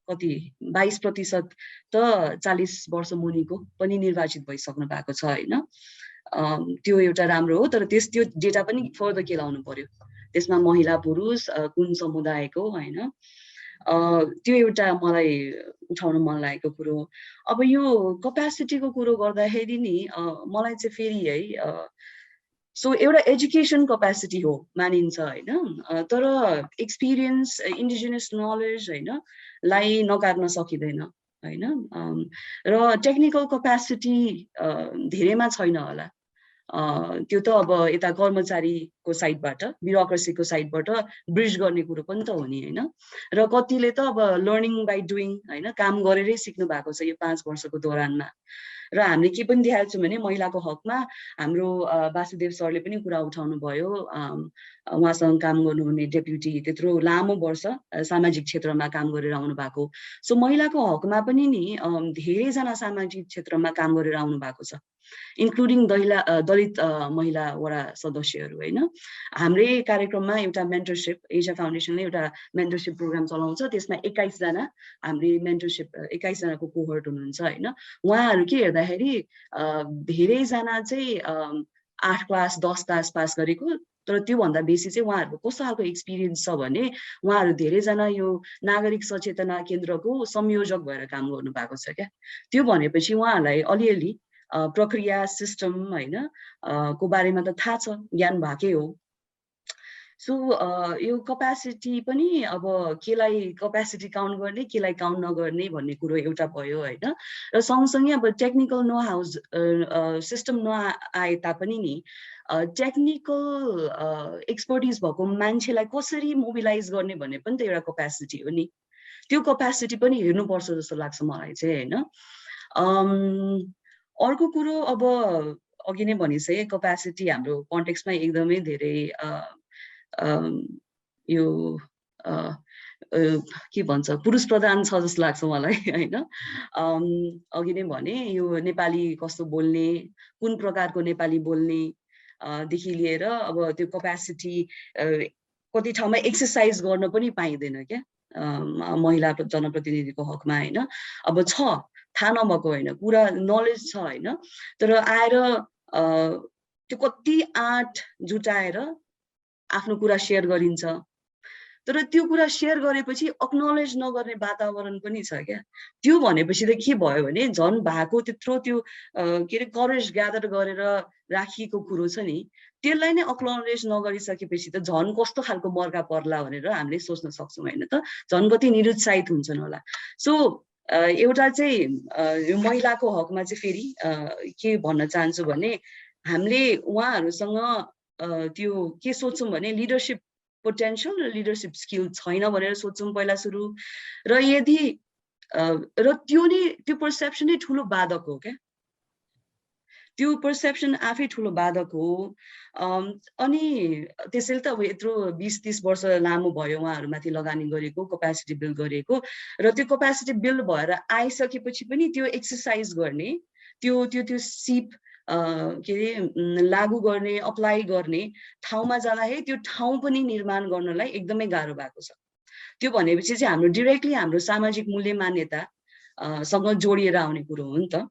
कति 22% त 40 वर्ष मुनिको पनि निर्वाचित भइसक्नु भएको छ हैन। त्यो एउटा राम्रो हो, तर त्यो डेटा पनि फर्दर केलाउनु पर्यो, त्यसमा महिला पुरुष कुन समुदायको हैन। त्यो एउटा मलाई उठाउन मन लागेको कुरो। अब यो क्यापासिटीको कुरो गर्दाखेरि नि मलाई चाहिँ फेरि है सो एउटा एजुकेसन क्यापासिटी हो मानिन्छ हैन, तर एक्सपिरियन्स इन्डिजिनियस नलेज हैन लाई नकार्न सकिँदैन हैन। र टेक्निकल क्यापासिटी धेरैमा छैन होला, त्यो त अब यता कर्मचारीको साइडबाट ब्युरोक्रेसीको साइडबाट ब्रिज गर्ने कुरो पनि त हो नि हैन। र कतिले त अब लर्निङ बाइ डुइङ हैन, काम गरेरै सिक्नु भएको छ यो 5 वर्षको दौरानमा। र हामीले के पनि देखाएको छौँ भने महिलाको हकमा हाम्रो वासुदेव सरले पनि कुरा उठाउनु भयो। उहाँसँग काम गर्नुहुने डेप्युटी त्यत्रो लामो वर्ष सामाजिक क्षेत्रमा काम गरेर आउनु भएको। सो महिलाको हकमा पनि नि धेरैजना सामाजिक क्षेत्रमा काम गरेर आउनु भएको छ, इन्क्लुडिङ दलित महिला वडा सदस्यहरू हैन। हाम्रै कार्यक्रममा एउटा मेन्टरसिप, एजा फाउन्डेसनले एउटा मेन्टरसिप प्रोग्राम चलाउँछ, त्यसमा 21 जना हामीले मेन्टरसिप 21 जनाको कोहर्ट हुनुहुन्छ हैन। उहाँहरू के हेर्दाखेरि धेरैजना चाहिँ 8 क्लास 10 क्लास पास गरेको, तर त्योभन्दा बेसी चाहिँ उहाँहरूको कस्तो खालको एक्सपिरियन्स छ भने उहाँहरू धेरैजना यो नागरिक सचेतना केन्द्रको संयोजक भएर काम गर्नु भएको छ क्या। त्यो भनेपछि उहाँहरूलाई अलिअलि प्रक्रिया सिस्टम हैन को बारेमा त थाहा छ, ज्ञान भएकै हो। सो यो क्यापासिटी पनि अब केलाई क्यापासिटी काउन्ट गर्ने केलाई काउन्ट नगर्ने भन्ने कुरो एउटा भयो हैन। र सँगसँगै अब टेक्निकल नो हाउस सिस्टम नआए तापनि नि टेक्निकल एक्सपर्टिज भएको मान्छेलाई कसरी मोबिलाइज गर्ने भन्ने पनि त एउटा क्यापासिटी हो नि। त्यो क्यापासिटी पनि हेर्नुपर्छ जस्तो लाग्छ मलाई चाहिँ हैन। अर्को कुरो अब अघि नै भनिसके क्यापासिटी हाम्रो कन्टेक्स्टमा एकदमै धेरै यो के भन्छ पुरुष प्रधान छ जस्तो लाग्छ मलाई हैन। अघि नै भने यो नेपाली कस्तो बोल्ने, कुन प्रकारको नेपाली बोल्ने देखि लिएर अब त्यो क्यापासिटी कति ठाउँमा एक्सर्साइज गर्न पनि पाइँदैन क्या महिला जनप्रतिनिधिको हकमा हैन। अब छ थाहा नभएको होइन, कुरा नलेज छ होइन, तर आएर त्यो कति आँट जुटाएर आफ्नो कुरा सेयर गरिन्छ, तर त्यो कुरा सेयर गरेपछि एक्नोलेज नगर्ने वातावरण पनि छ क्या। त्यो भनेपछि त के भयो भने झन् भएको त्यत्रो त्यो के अरे करेज ग्यादर गरेर राखिएको कुरो छ नि, त्यसलाई नै एक्नोलेज नगरिसकेपछि त झन् कस्तो खालको मर्का पर्ला भनेर हामीले सोच्न सक्छौँ होइन त, झन् कति निरुत्साहित हुन्छन् होला। सो एउटा चाहिँ यो महिलाको हकमा चाहिँ फेरि के भन्न चाहन्छु भने हामीले उहाँहरूसँग त्यो के सोच्छौँ भने लिडरसिप पोटेन्सियल र लिडरसिप स्किल छैन भनेर सोच्छौँ पहिला सुरु र यदि र त्यो पर्सेप्सन नै ठुलो बाधक हो क्या त्यो पर्सेप्सन आफै ठुलो बाधक हो अनि त्यसैले त अब यत्रो 20-30 वर्ष लामो भयो उहाँहरूमाथि लगानी गरेको क्यापेसिटी बिल्ड गरेको र त्यो क्यापेसिटी बिल्ड भएर आइसकेपछि पनि त्यो एक्सरसाइज गर्ने त्यो सिप के अरे लागू गर्ने अप्लाई गर्ने ठाउँमा जाँदाखेरि त्यो ठाउँ पनि निर्माण गर्नलाई एकदमै गाह्रो भएको छ त्यो भनेपछि चाहिँ हाम्रो डाइरेक्टली हाम्रो सामाजिक मूल्य मान्यता सँग जोडिएर आउने कुरो हो नि त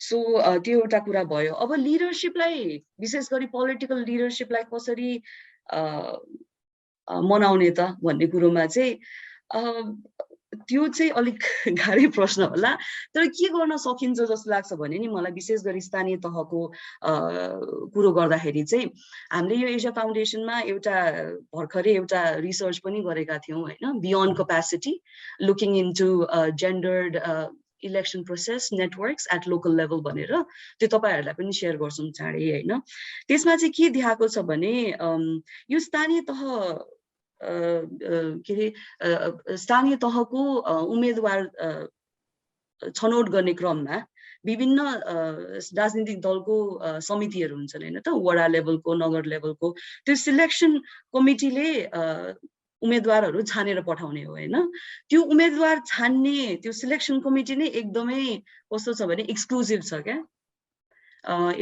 सो त्यो एउटा कुरा भयो अब लिडरसिपलाई विशेष गरी पोलिटिकल लिडरसिपलाई कसरी मनाउने त भन्ने कुरोमा चाहिँ त्यो चाहिँ अलिक गाह्रै प्रश्न होला तर के गर्न सकिन्छ जस्तो लाग्छ भने नि मलाई विशेष गरी स्थानीय तहको कुरो गर्दाखेरि चाहिँ हामीले यो एसिया फाउन्डेसनमा एउटा भर्खरै एउटा रिसर्च पनि गरेका थियौँ हैन beyond capacity looking into gendered election process networks at local level भनेर त्यो तपाईहरुलाई पनि शेयर गर्छौं चाँडै हैन त्यसमा चाहिँ के देखाएको छ भने यो स्थानीय तह के रे स्थानीय तहको उम्मेदवार छनौट गर्ने क्रममा विभिन्न राजनीतिक दलको समितिहरू हुन्छन् हैन त वडा लेभलको नगर लेभलको त्यो सिलेक्सन कमिटीले उम्मेदवारहरू छानेर पठाउने हो हैन त्यो उम्मेदवार छान्ने त्यो सिलेक्सन कमिटी नै एकदमै कस्तो छ भने एक्सक्लुसिभ छ क्या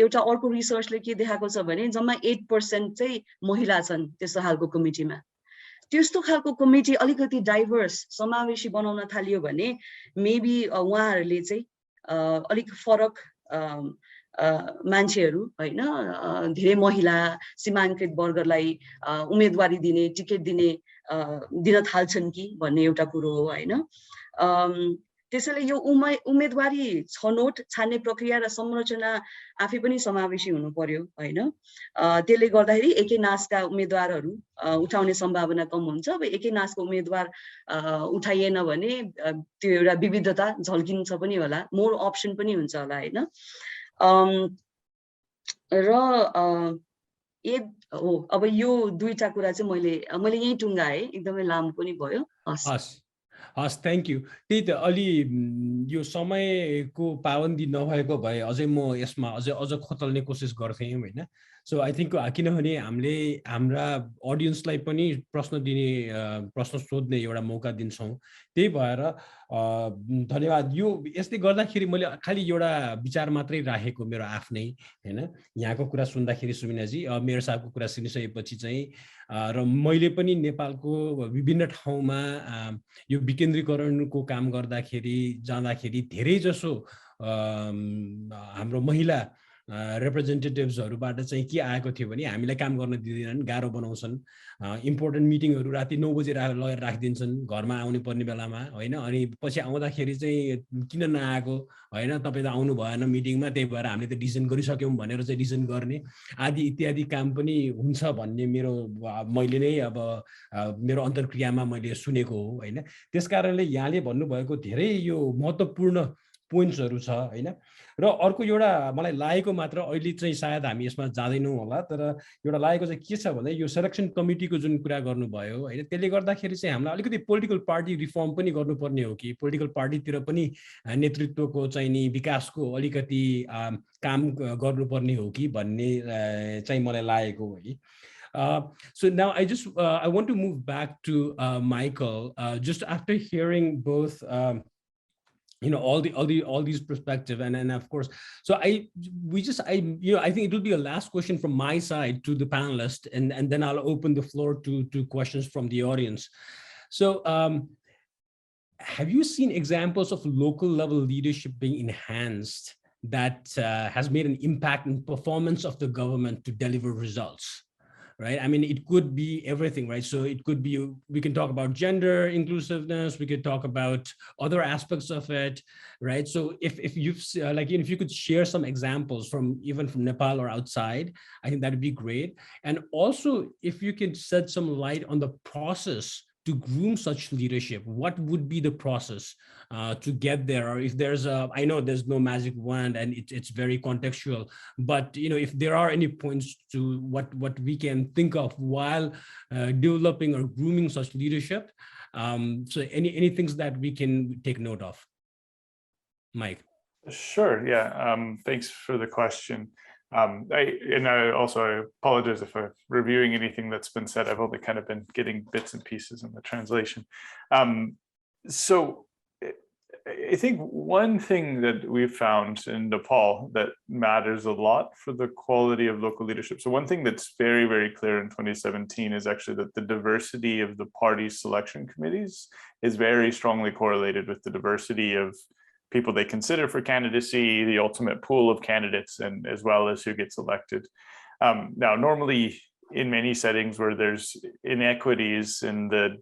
एउटा अर्को रिसर्चले के देखाएको छ भने जम्मा 8% चाहिँ महिला छन् त्यस्तो खालको कमिटीमा त्यस्तो खालको कमिटी अलिकति डाइभर्स समावेशी बनाउन थालियो भने मेबी उहाँहरूले चाहिँ अलिक फरक मान्छेहरू हैन धेरै महिला सीमाङ्कित वर्गलाई उम्मेदवारी दिने टिकट दिने दिन थाल्छन् कि भन्ने एउटा कुरो हो हैन त्यसैले यो उम्मेदवारी छनौट छान्ने प्रक्रिया र संरचना आफै पनि समावेशी हुनु पर्यो हैन त्यसले गर्दाखेरि एकै नासका उम्मेदवारहरू उठाउने सम्भावना कम हुन्छ अब एकै नासको उम्मेदवार उठाइएन भने त्यो एउटा विविधता झल्किन्छ पनि होला मोर अप्सन पनि हुन्छ होला हैन र हो अब यो दुईटा कुरा चाहिँ मैले यही टुङ्गाए एकदमै लामो पनि भयो हस् थ्याङ्क यू त्यही त अलि यो समयको पाबन्दी नभएको भए अझै म यसमा अझ खोतल्ने कोसिस गर्थेँ हैन सो आई थिङ्क किनभने हामीले हाम्रा अडियन्सलाई पनि प्रश्न सोध्ने एउटा मौका दिन्छौँ त्यही भएर धन्यवाद यो यसले गर्दाखेरि मैले खालि एउटा विचार मात्रै राखेको मेरो आफ्नै हैन यहाँको कुरा सुन्दाखेरि सुमिनाजी मेयर साहबको कुरा सुनिसकेपछि चाहिँ र मैले पनि नेपालको विभिन्न ठाउँमा यो विकेन्द्रीकरणको काम गर्दाखेरि जाँदाखेरि धेरै जसो हाम्रो महिला रिप्रेजेन्टेटिभ्सहरुबाट चाहिँ के आएको थियो भने हामीलाई काम गर्न दिँदैनन् गाह्रो बनाउँछन् इम्पोर्टेन्ट मिटिङहरु राति 9 बजे लगेर राखिदिन्छन् घरमा आउनु पर्ने बेलामा हैन अनि पछि आउँदाखेरि चाहिँ किन नआएको हैन तपाई त आउनु भएन मिटिङमा त्यही भएर हामीले त डिसिजन गरिसक्यौं भनेर चाहिँ डिसिजन गर्ने आदि इत्यादि काम पनि हुन्छ भन्ने मैले नै अब मेरो अन्तर्क्रियामा मैले सुनेको हो हैन त्यसकारणले यहाँले भन्नुभएको धेरै यो महत्त्वपूर्ण पोइन्ट्सहरु छ हैन र अर्को एउटा मलाई लागेको मात्र अहिले चाहिँ सायद हामी यसमा जादैनौं होला तर एउटा लागेको चाहिँ के छ भने यो सिलेक्सन कमिटीको जुन कुरा गर्नुभयो हैन त्यसले गर्दाखेरि चाहिँ हामीलाई अलिकति पोलिटिकल पार्टी रिफर्म पनि गर्नुपर्ने हो कि पोलिटिकल पार्टीतिर पनि नेतृत्वको चाहिँ नि विकासको अलिकति काम गर्नुपर्ने हो कि भन्ने चाहिँ मलाई लागेको हो कि so now I want to move back to Michael just after hearing both all these perspectives and of course so I think it will be a last question from my side to the panelists and then I'll open the floor to questions from the audience. So have you seen examples of local level leadership being enhanced that has made an impact in performance of the government to deliver results? Right? I mean, it could be everything, right? So it could be, we can talk about gender inclusiveness, we could talk about other aspects of it, right? So if you've if you could share some examples from Nepal or outside, I think that would be great. And also if you could shed some light on the process to groom such leadership? What would be the process to get there? Or if there's I know there's no magic wand and it's very contextual, but if there are any points to what we can think of while developing or grooming such leadership, so any things that we can take note of? Mike. Sure, yeah, thanks for the question. I also apologize if I'm reviewing anything that's been said. I've only kind of been getting bits and pieces in the translation. So I think one thing that we've found in Nepal that matters a lot for the quality of local leadership. So one thing that's very, very clear in 2017 is actually that the diversity of the party selection committees is very strongly correlated with the diversity of people they consider for candidacy, the ultimate pool of candidates, and as well as who gets elected. Now, normally in many settings where there's inequities in the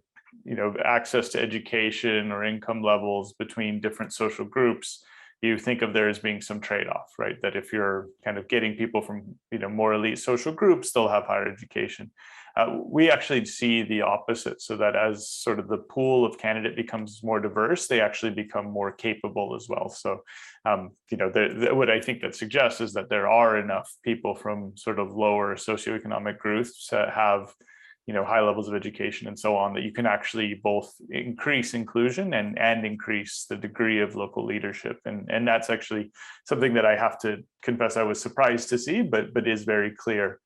access to education or income levels between different social groups, you think of there as being some trade-off, right? That if you're kind of getting people from more elite social groups, they'll have higher education. We actually see the opposite, so that as sort of the pool of candidate becomes more diverse, they actually become more capable as well. So, what I think that suggests is that there are enough people from sort of lower socioeconomic groups that have high levels of education and so on, that you can actually both increase inclusion and increase the degree of local leadership. And that's actually something that I have to confess I was surprised to see, but is very clear,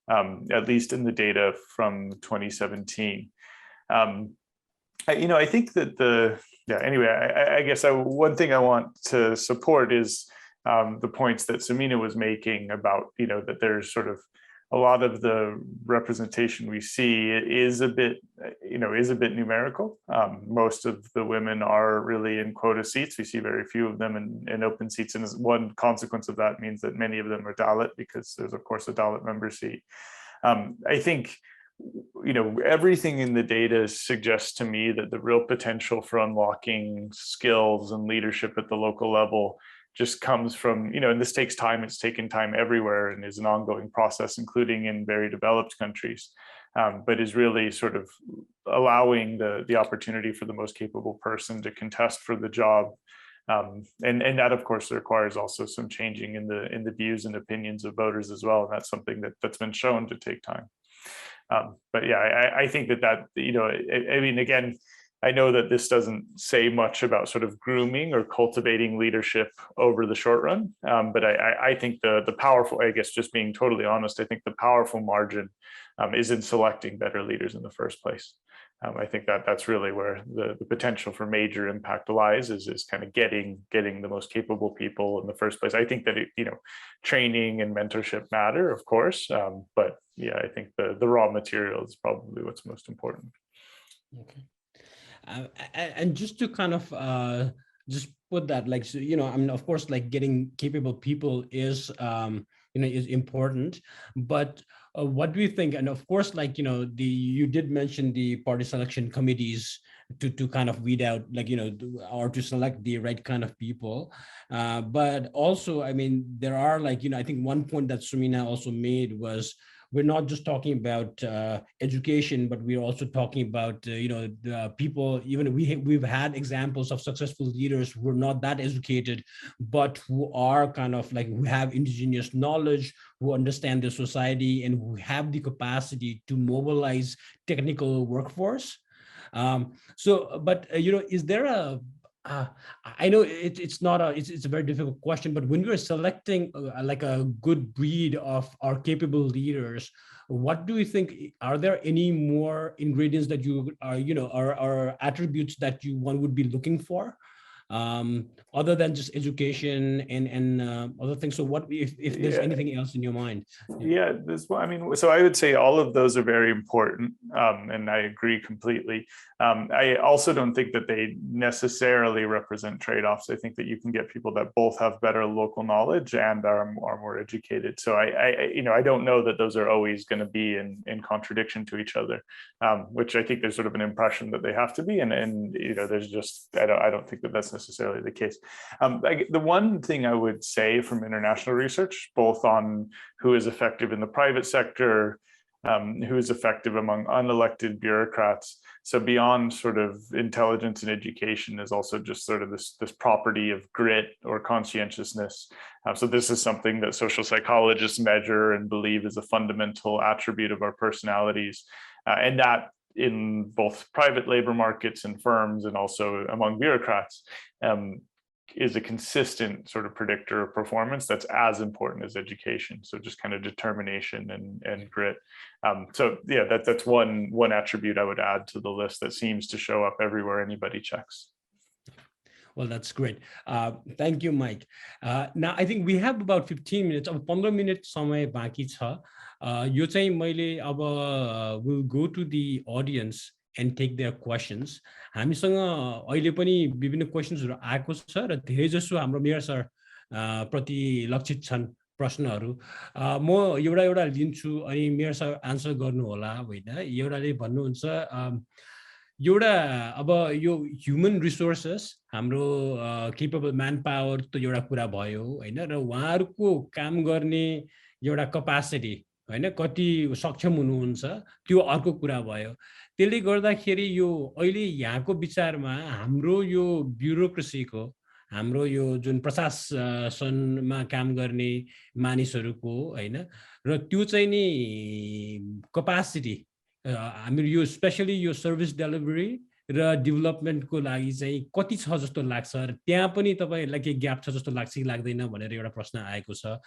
at least in the data from 2017. I think that anyway, I guess one thing I want to support is the points that Samina was making about, that there's sort of a lot of the representation we see is a bit numerical. Most of the women are really in quota seats. We see very few of them in open seats. And as one consequence of that means that many of them are Dalit, because there's of course a Dalit member seat. I think, everything in the data suggests to me that the real potential for unlocking skills and leadership at the local level just comes from, and this takes time, it's taken time everywhere and is an ongoing process, including in very developed countries, but is really sort of allowing the opportunity for the most capable person to contest for the job. And that of course requires also some changing in the views and opinions of voters as well. And that's something that's been shown to take time. But yeah, I think that, I mean, again, I know that this doesn't say much about sort of grooming or cultivating leadership over the short run, but I think the powerful, I guess, just being totally honest, I think the powerful margin is in selecting better leaders in the first place. I think that's really where the potential for major impact lies, is kind of getting the most capable people in the first place. I think that training and mentorship matter, of course, but yeah, I think the raw material is probably what's most important. Okay. And just to kind of just put that, like, so, I mean, of course, like getting capable people is, is important, but what do you think? And of course, like, you did mention the party selection committees to kind of weed out, like, or to select the right kind of people. But also, I mean, there are like, I think one point that Samina also made was, we're not just talking about education, but we're also talking about, the people, even we've had examples of successful leaders who are not that educated, but who are kind of like, who have indigenous knowledge, who understand the society, and who have the capacity to mobilize technical workforce. But, is there a, I know it's a very difficult question, but when you're selecting like a good breed of our capable leaders, what do you think? Are there any more ingredients that you are, are attributes that one would be looking for, other than just education and other things? So what if there's anything else in your mind? Yeah, I mean, so I would say all of those are very important, and I agree completely. I also don't think that they necessarily represent trade-offs. I think that you can get people that both have better local knowledge and are more educated. So I don't know that those are always going to be in contradiction to each other, which I think there's sort of an impression that they have to be, and there's just, I don't think that that's necessarily the case. The one thing I would say from international research, both on who is effective in the private sector, who is effective among unelected bureaucrats. So beyond sort of intelligence and education is also just sort of this property of grit or conscientiousness. So this is something that social psychologists measure and believe is a fundamental attribute of our personalities, and that in both private labor markets and firms and also among bureaucrats is a consistent sort of predictor of performance that's as important as education. So just kind of determination and grit. So yeah, that's one attribute I would add to the list that seems to show up everywhere anybody checks. Well, that's great. Thank you, Mike. Now, I think we have about 15 minutes. अब 15 मिनट समय बाँकी छ. यो चाहिँ मैले अब we'll go to the audience and take their questions. हामीसँग अहिले पनि विभिन्न क्वेशन्सहरु आएको छ र धेरै जसो हाम्रो मेयर सर प्रति लक्षित छन् प्रश्नहरु. म एउटा लिन्छु अनि मेयर सर आन्सर गर्नु होला हैन. एउटाले भन्नुहुन्छ एउटा अब यो ह्युमन रिसोर्सेस हाम्रो केपेबल म्यान पावर त एउटा कुरा भयो हैन, र उहाँहरुको काम गर्ने एउटा क्यापासिटी हैन, कति सक्षम हुनुहुन्छ त्यो अर्को कुरा भयो. त्यसले गर्दाखेरि यो अहिले यहाँको विचारमा हाम्रो यो ब्युरोक्रेसीको, हाम्रो यो जुन प्रशासनमा काम गर्ने मानिसहरुको हैन, र त्यो चाहिँ नि क्यापासिटी हाम्रो यो स्पेशली यो सर्भिस डेलिभरी र डेभलपमेन्टको लागि चाहिँ कति छ जस्तो लाग्छ, र त्यहाँ पनि तपाईहरुलाई के ग्याप छ जस्तो लाग्छ कि लाग्दैन भनेर एउटा प्रश्न आएको छ.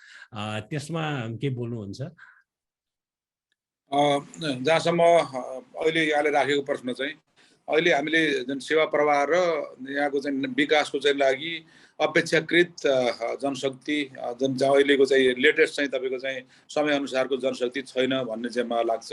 त्यसमा के बोल्नुहुन्छ? जहाँसम्म अहिले यहाँले राखेको प्रश्न चाहिँ अहिले हामीले जुन सेवा प्रवाह र यहाँको चाहिँ विकासको चाहिँ लागि अपेक्षाकृत जनशक्ति जुन अहिलेको चाहिँ लेटेस्ट चाहिँ तपाईको चाहिँ समयअनुसारको जनशक्ति छैन भन्ने चाहिँ मलाई लाग्छ.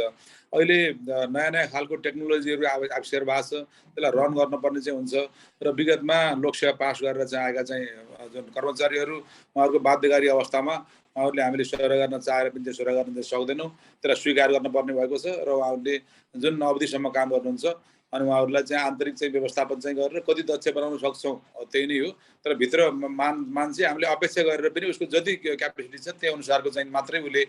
अहिले नयाँ नयाँ खालको टेक्नोलोजीहरु आविष्कार भएको छ, त्यसलाई रन गर्नुपर्ने चाहिँ हुन्छ र विगतमा लोकसेवा पास गरेर चाहिँ आएका चाहिँ जुन कर्मचारीहरु उहाँहरुको बाध्यकारी अवस्थामा उहाँहरुले हामीले सेवा गर्न चाहेर पनि त्यो सेवा गर्न सक्दैनौं, त्यसलाई स्वीकार गर्नुपर्ने भएको छ र उहाँहरुले जुन अवधिसम्म काम गर्नुहुन्छ अनि उहाँहरुलाई चाहिँ आन्तरिक चाहिँ व्यवस्थापन चाहिँ गरेर कति दक्ष बनाउन सक्छौं त्यही नै हो. तर भित्र मान्छे हामीले अपेक्षा गरेर पनि उसको जति क्यापेसिटी छ त्यही अनुसारको चाहिँ मात्रै उले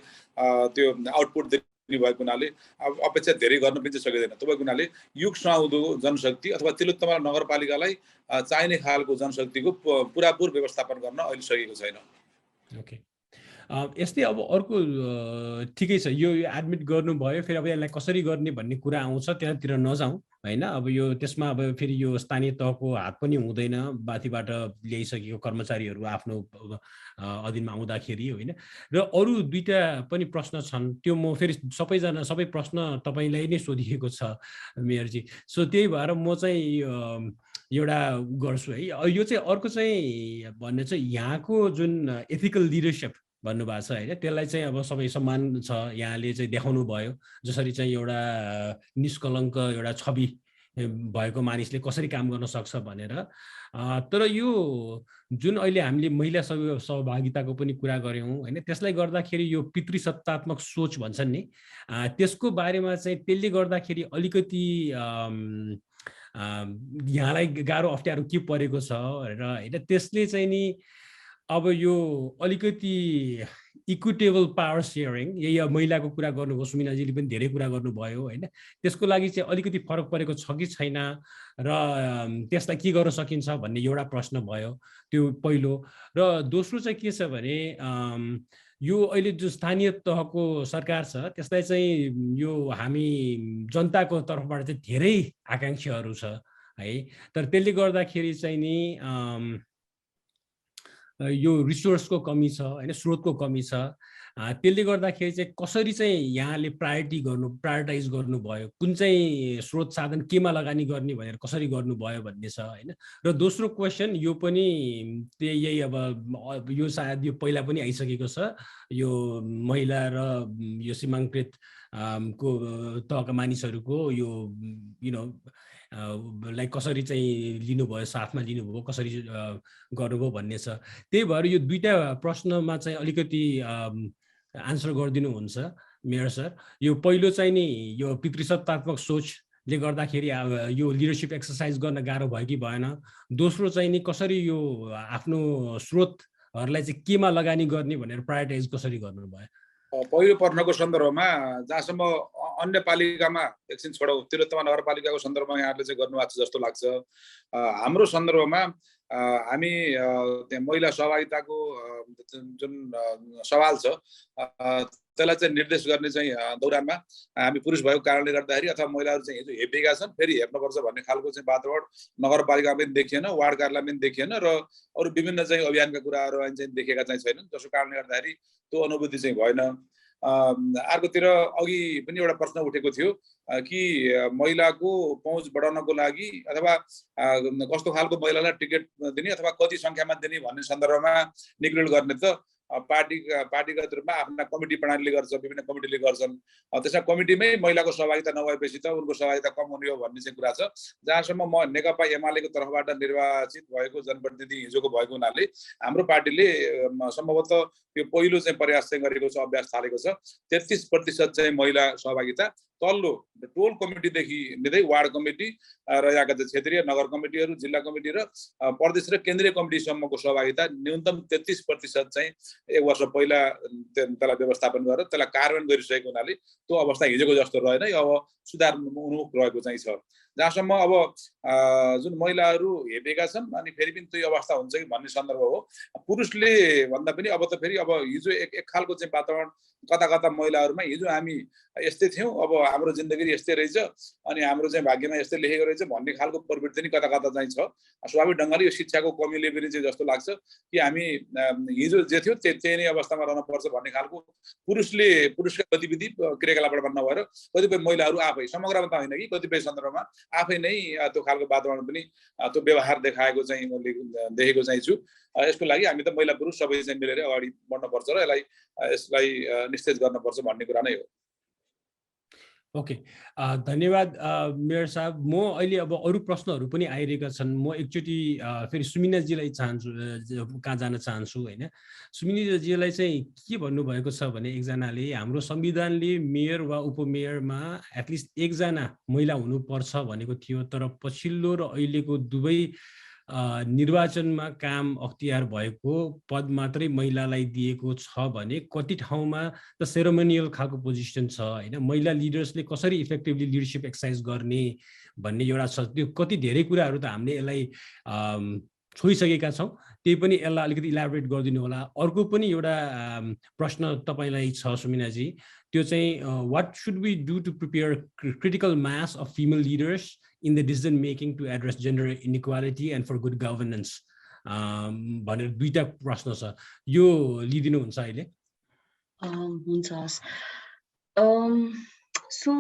त्यो आउटपुट दिने भएको हुनाले अपेक्षा धेरै गर्न पनि सकिदैन. तपाईको हुनाले युग सुहाउँदो जनशक्ति अथवा तिलोत्तमा नगरपालिकालाई चाहिने खालको जनशक्तिको पुरापुर व्यवस्थापन गर्न अहिले सकिएको छैन. ओके. यस्तै अब अर्को ठिकै छ, यो एडमिट गर्नुभयो, फेरि अब यसलाई कसरी गर्ने भन्ने कुरा आउँछ, त्यहाँतिर नजाउँ हैन. अब यो त्यसमा अब फेरि यो स्थानीय तहको हात पनि हुँदैन, माथिबाट ल्याइसकेको कर्मचारीहरु आफ्नो अधीनमा आउँदाखेरि हैन. र अरु दुईटा पनि प्रश्न छन्, त्यो म फेरि सबै प्रश्न तपाईलाई नै सोधिएको छ मेयरजी. सो त्यही भएर म चाहिँ एउटा गर्छु है. यो चाहिँ अर्को चाहिँ भन्ने चाहिँ यहाँको जुन एथिकल लिडरशिप भन्नुभएको छ हैन, त्यसलाई चाहिँ अब सबै सम्मान छ, यहाँले चाहिँ देखाउनु भयो जसरी चाहिँ एउटा निष्कलङ्क एउटा छवि भएको मानिसले कसरी काम गर्न सक्छ भनेर. तर यो जुन अहिले हामीले महिला सहभागिताको पनि कुरा गर्यौं हैन, त्यसलाई गर्दाखेरि यो पितृसत्तात्मक सोच भन्छन् नि, त्यसको बारेमा चाहिँ त्यसले गर्दाखेरि अलिकति यहाँलाई गाह्रो अप्ठ्यारो के परेको छ र हैन, त्यसले चाहिँ नि अब यो अलिकति इक्विटेबल पावर शेयरिङ, यही महिलाको कुरा गर्नुभयो, सुमिनाजीले पनि धेरै कुरा गर्नुभयो हैन, त्यसको लागि चाहिँ अलिकति फरक परेको छ कि छैन र त्यसलाई के गर्न सकिन्छ भन्ने एउटा प्रश्न भयो, त्यो पहिलो. र दोस्रो चाहिँ के छ भने यो अहिले जो स्थानीय तहको सरकार छ त्यसलाई चाहिँ यो हामी जनताको तर्फबाट चाहिँ धेरै आकांक्षाहरू छ है, तर त्यसले गर्दाखेरि चाहिँ नि यो रिसोर्सको कमी छ हैन, स्रोतको कमी छ. त्यसले गर्दाखेरि चाहिँ कसरी चाहिँ यहाँले प्रायोरिटाइज गर्नुभयो, कुन चाहिँ स्रोत साधन केमा लगानी गर्ने भनेर कसरी गर्नुभयो भन्ने छ हैन. र दोस्रो क्वेशन यो पनि यही अब यो सायद यो पहिला पनि आइसकेको छ, यो महिला र यो सीमाङ्कृत को तहका मानिसहरुको यो लाइक कसरी चाहिँ लिनुभयो, साथमा लिनुभयो, कसरी गर्नुभयो भन्ने छ. त्यही भएर यो दुईटा प्रश्नमा चाहिँ अलिकति आन्सर गरिदिनुहुन्छ मेयर सर. यो पहिलो चाहिँ नि यो पितृसत्तात्मक सोचले गर्दाखेरि यो लिडरशिप एक्सरसाइज गर्न गाह्रो भयो कि भएन, दोस्रो चाहिँ नि कसरी यो आफ्नो स्रोतहरूलाई चाहिँ केमा लगानी गर्ने भनेर प्रायोरिटाइज कसरी गर्नुभयो. पहिलो प्रश्नको सन्दर्भमा जहाँसम्म अन्य पालिकामा एकछिन छोडौँ, तिलोत्तमा नगरपालिकाको सन्दर्भमा यहाँहरूले चाहिँ गर्नुभएको छ जस्तो लाग्छ। हाम्रो सन्दर्भमा हामी त्यहाँ महिला सहभागिताको जुन सवाल छ त्यसलाई चाहिँ निर्देश गर्ने चाहिँ दौरानमा हामी पुरुष भएको कारणले गर्दाखेरि अथवा महिलाहरू चाहिँ हिजो हेपेका छन्, फेरि हेप्नुपर्छ भन्ने खालको चाहिँ वातावरण नगरपालिकामा पनि देखिएन, वार्ड कार्यालयमा पनि देखिएन र अरू विभिन्न चाहिँ अभियानका कुराहरू चाहिँ देखेका चाहिँ छैनन्, जसको कारणले गर्दाखेरि त्यो अनुभूति चाहिँ भएन। अर्कोतिर अघि पनि एउटा प्रश्न उठेको थियो कि महिलाको पहुँच बढाउनको लागि अथवा कस्तो खालको महिलालाई टिकट दिने अथवा कति सङ्ख्यामा दिने भन्ने सन्दर्भमा निगरानी गर्ने त पार्टीगत रूपमा आफ्ना कमिटी प्रणालीले गर्छ, विभिन्न कमिटीले गर्छन्। त्यसमा कमिटीमै महिलाको सहभागिता नभएपछि त उनको सहभागिता कम हुने हो भन्ने चाहिँ कुरा छ। जहाँसम्म म नेकपा एमालेको तर्फबाट निर्वाचित भएको जनप्रतिनिधि हिजोको भएको हुनाले हाम्रो पार्टीले सम्भवतः यो पहिलो चाहिँ प्रयास चाहिँ गरेको छ, अभ्यास थालेको छ। 33% चाहिँ महिला सहभागिता तल्लो टोल कमिटीदेखि लिँदै वार्ड कमिटी र यहाँका चाहिँ क्षेत्रीय नगर कमिटीहरू, जिल्ला कमिटी र प्रदेश र केन्द्रीय कमिटीसम्मको सहभागिता न्यूनतम 33% चाहिँ 1 वर्ष पहिला त्यसलाई व्यवस्थापन गरेर त्यसलाई कार्यान्वयन गरिसकेको हुनाले त्यो अवस्था हिजोको जस्तो रहेन, यो अब सुधार उन्मुख रहेको चाहिँ छ। जहाँसम्म अब जुन महिलाहरू हेपेका छन् अनि फेरि पनि त्यो अवस्था हुन्छ कि भन्ने सन्दर्भ हो। पुरुषले भन्दा पनि अब त फेरि अब हिजो एक खालको चाहिँ वातावरण कता कता महिलाहरूमा हिजो हामी यस्तै थियौँ, अब हाम्रो जिन्दगी यस्तै रहेछ अनि हाम्रो चाहिँ भाग्यमा यस्तै लेखेको रहेछ भन्ने खालको प्रवृत्ति नि कता कता चाहिँ छ। स्वाभाविक ढङ्गले यो शिक्षाको कमीले पनि चाहिँ जस्तो लाग्छ कि हामी हिजो जे थियो त्यही नै अवस्थामा रहनुपर्छ भन्ने खालको पुरुषका गतिविधि क्रियाकलापबाट नभएर कतिपय महिलाहरू आफै, समग्रमा त होइन कि कतिपय सन्दर्भमा आफै नै त्यो खालको वातावरण पनि त्यो व्यवहार देखाएको चाहिँ मैले देखेको चाहिँ छु। यसको लागि हामी त महिला पुरुष सबै चाहिँ मिलेर अगाडि बढ्नुपर्छ र यसलाई निस्तेज गर्नुपर्छ भन्ने कुरा नै हो। ओके, धन्यवाद मेयर साहब। म अहिले अब अरू प्रश्नहरू पनि आइरहेका छन्। म एकचोटि फेरि सुमिनाजीलाई कहाँ जान चाहन्छु होइन। सुमिनाजीलाई चाहिँ के भन्नुभएको छ भने एकजनाले हाम्रो संविधानले मेयर वा उपमेयरमा एटलिस्ट एकजना महिला हुनुपर्छ भनेको थियो, तर पछिल्लो र अहिलेको दुवै निर्वाचनमा काम अख्तियार भएको पद मात्रै महिलालाई दिएको छ भने कति ठाउँमा त सेरेमोनियल खालको पोजिसन छ होइन। महिला लिडर्सले कसरी इफेक्टिभली लिडरसिप एक्सर्साइज गर्ने भन्ने एउटा छ, त्यो कति धेरै कुराहरू त हामीले यसलाई छोइसकेका छौँ। त्यही पनि यसलाई अलिकति इलाबोरेट गरिदिनु होला। अर्को पनि एउटा प्रश्न तपाईँलाई छ सुमिनाजी, त्यो चाहिँ what should we do to prepare critical mass of female leaders in the decision making to address gender inequality and for good governance भनेर दुईटा प्रश्न छ, यो लिदिनु हुन्छ अहिले? हुन्छ। सो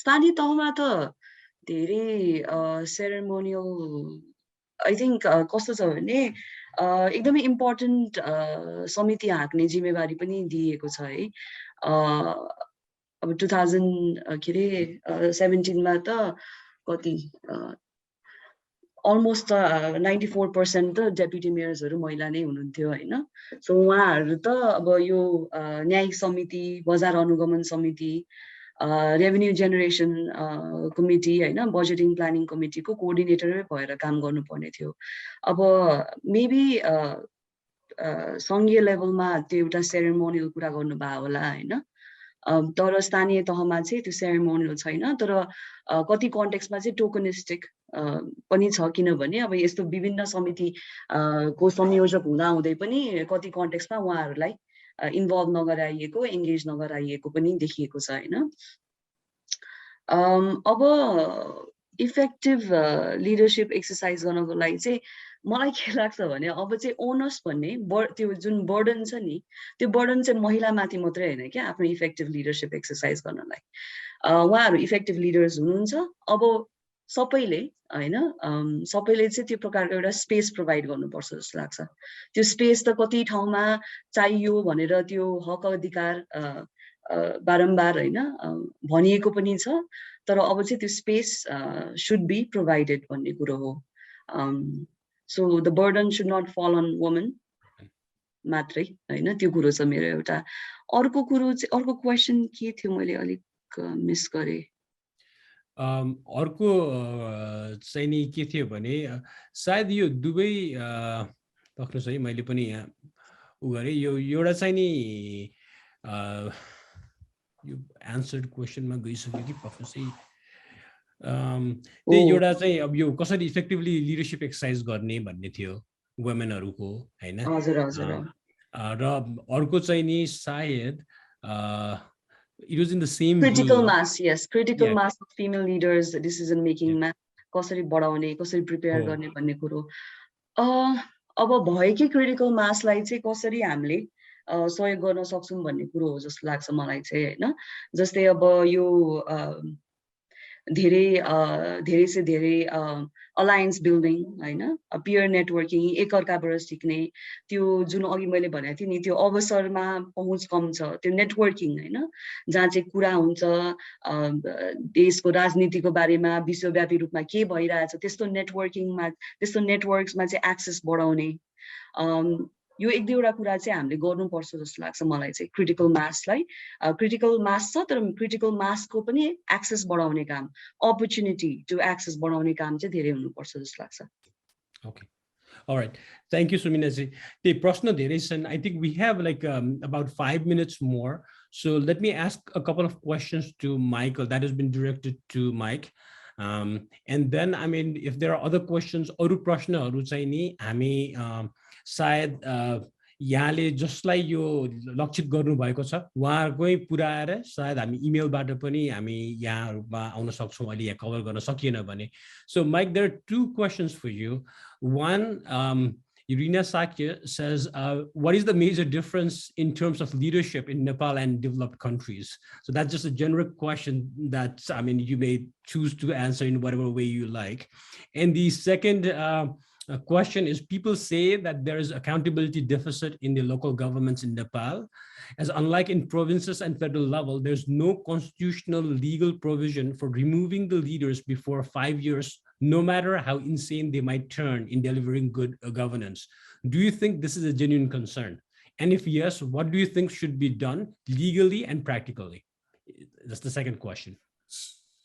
स्थानीय तहमा त धेरै सेरेमोनियल आई थिङ्क कस्तो छ भने एकदमै इम्पोर्टेन्ट समिति हाँक्ने जिम्मेवारी पनि दिएको छ है। अब 2017 त कति अलमोस्ट 94% त डेप्युटी मेयर्सहरू महिला नै हुनुहुन्थ्यो होइन। सो उहाँहरू त अब यो न्यायिक समिति, बजार अनुगमन समिति, रेभेन्यू जेनेरेसन कमिटी होइन, बजेटिङ प्लानिङ कमिटीको कोअर्डिनेटरै भएर काम गर्नुपर्ने थियो। अब मेबी सङ्घीय लेभलमा त्यो एउटा सेरेमोनियल कुरा गर्नुभयो होला होइन, तर स्थानीय तहमा चाहिँ त्यो सेरेमोनियल छैन। तर कति कन्टेक्स्टमा चाहिँ टोकनिस्टिक पनि छ, किनभने अब यस्तो विभिन्न समिति को संयोजक हुँदाहुँदै पनि कति कन्टेक्स्टमा उहाँहरूलाई इन्भल्भ नगराइएको, एङ्गेज नगराइएको पनि देखिएको छ होइन। अब इफेक्टिभ लिडरसिप एक्सर्साइज गर्नको लागि चाहिँ मलाई के लाग्छ भने अब चाहिँ ओनर्स भन्ने त्यो जुन बर्डन छ नि, त्यो बर्डन चाहिँ महिलामाथि मात्रै होइन क्या आफ्नो इफेक्टिभ लिडरसिप एक्सर्साइज गर्नलाई। उहाँहरू इफेक्टिभ लिडर्स हुनुहुन्छ। अब सबैले होइन, सबैले चाहिँ त्यो प्रकारको एउटा स्पेस प्रोभाइड गर्नुपर्छ जस्तो लाग्छ। त्यो स्पेस त कति ठाउँमा चाहियो भनेर त्यो हक अधिकार बारम्बार होइन भनिएको पनि छ, तर अब चाहिँ त्यो स्पेस सुड बी प्रोभाइडेड भन्ने कुरो हो। So the burden should not fall on woman मात्रै होइन, त्यो कुरो छ मेरो एउटा। अर्को कुरो चाहिँ, अर्को क्वेसन के थियो मैले अलिक मिस गरेँ। अर्को चाहिँ नि के थियो भने सायद यो दुवै पक्नुहोस् है, मैले पनि यहाँ उ गरेँ। यो एउटा चाहिँ नि You answered question मा गइसक्यो कि प्रोफेसर त्यही एउटा चाहिँ अब यो कसरी इफेक्टिभली लिडरशिप एक्सरसाइज गर्ने भन्ने थियो वुमेनहरुको हैन हजुर हजुर र अर्को चाहिँ नि सायद it was in the same critical vein. mass, yes, critical Yeah. mass of female leaders decision making मा कसरी बढाउने कसरी प्रिपेयर गर्ने भन्ने कुरो अब भएकै क्रिटिकल मासलाई चाहिँ कसरी हामीले सहयोग गर्न सक्छौं भन्ने कुरो हो जस्तो लाग्छ मलाई चाहिँ हैन जस्तै अब यो धेरै अलायन्स बिल्डिङ हैन पियर नेटवर्किङ एकअर्काबाट सिक्ने त्यो जुन अघि मैले भनेको थिएँ नि त्यो अवसरमा पहुँच कम छ त्यो नेटवर्किङ हैन जहाँ चाहिँ कुरा हुन्छ देशको राजनीतिको बारेमा विश्वव्यापी रूपमा के भइरहेछ त्यस्तो नेटवर्किङमा त्यस्तो नेटवर्क्समा चाहिँ एक्सेस बढाउने यो एक दुईवटा कुरा चाहिँ हामीले गर्नुपर्छ जस्तो लाग्छ मलाई चाहिँ क्रिटिकल मासलाई क्रिटिकल मास छ तर क्रिटिकल मासको पनि एक्सेस बढाउने काम अपर्च्युनिटी टु एक्सेस बढाउने काम चाहिँ धेरै हुनुपर्छ जस्तो लाग्छ okay Alright, thank you, Suminaji. The prashna धेरै छन्. I think we have like about 5 minutes more. So let me ask a couple of questions to Michael that has been directed to Mike. And then, I mean, if there are other questions, अरु प्रश्नहरु चाहिँ नि हामी सायद यहाँले जसलाई यो लक्षित गर्नु भएको छ उहाँहरुकै पुराएर सायद हामी इमेलबाट पनि हामी यहाँहरुमा आउन सक्छौं अहिले यहाँ कभर गर्न सकिएन भने So Mike, there are two questions for you. One, 𝐍𝐞𝐸𝐚𝐥 says, what is the major difference in terms of leadership in Nepal and developed countries? So that's just a generic question that, I mean, you may choose to answer in whatever way you like. And the second question is, people say that there is accountability deficit in the local governments in Nepal, as unlike in provinces and federal level, there's no constitutional legal provision for removing the leaders before 5 years, no matter how insane they might turn in delivering good governance. Do you think this is a genuine concern? And if yes, what do you think should be done legally and practically? That's the second question.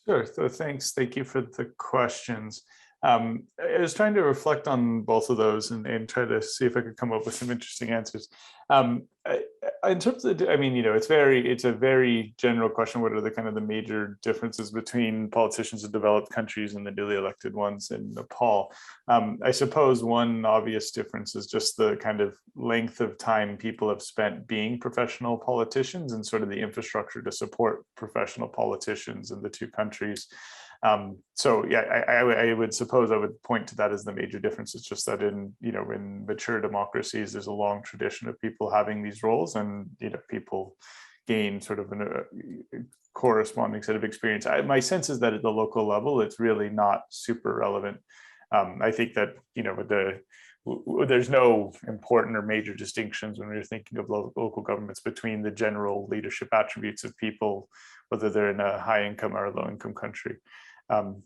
Sure, so thanks, thank you for the questions. I was trying to reflect on both of those and try to see if I could come up with some interesting answers. In terms of, I mean, you know, it's a very general question. What are the kind of the major differences between politicians in developed countries and the newly elected ones in Nepal? I suppose one obvious difference is just the kind of length of time people have spent being professional politicians and sort of the infrastructure to support professional politicians in the two countries. So yeah, I would suppose I would point to that as the major difference. It's just that in mature democracies, there's a long tradition of people having these roles, and people gain sort of a corresponding set of experience. My sense is that at the local level, it's really not super relevant. I think that there's no important or major distinctions when we're thinking of local governments between the general leadership attributes of people, whether they're in a high income or a low income country. And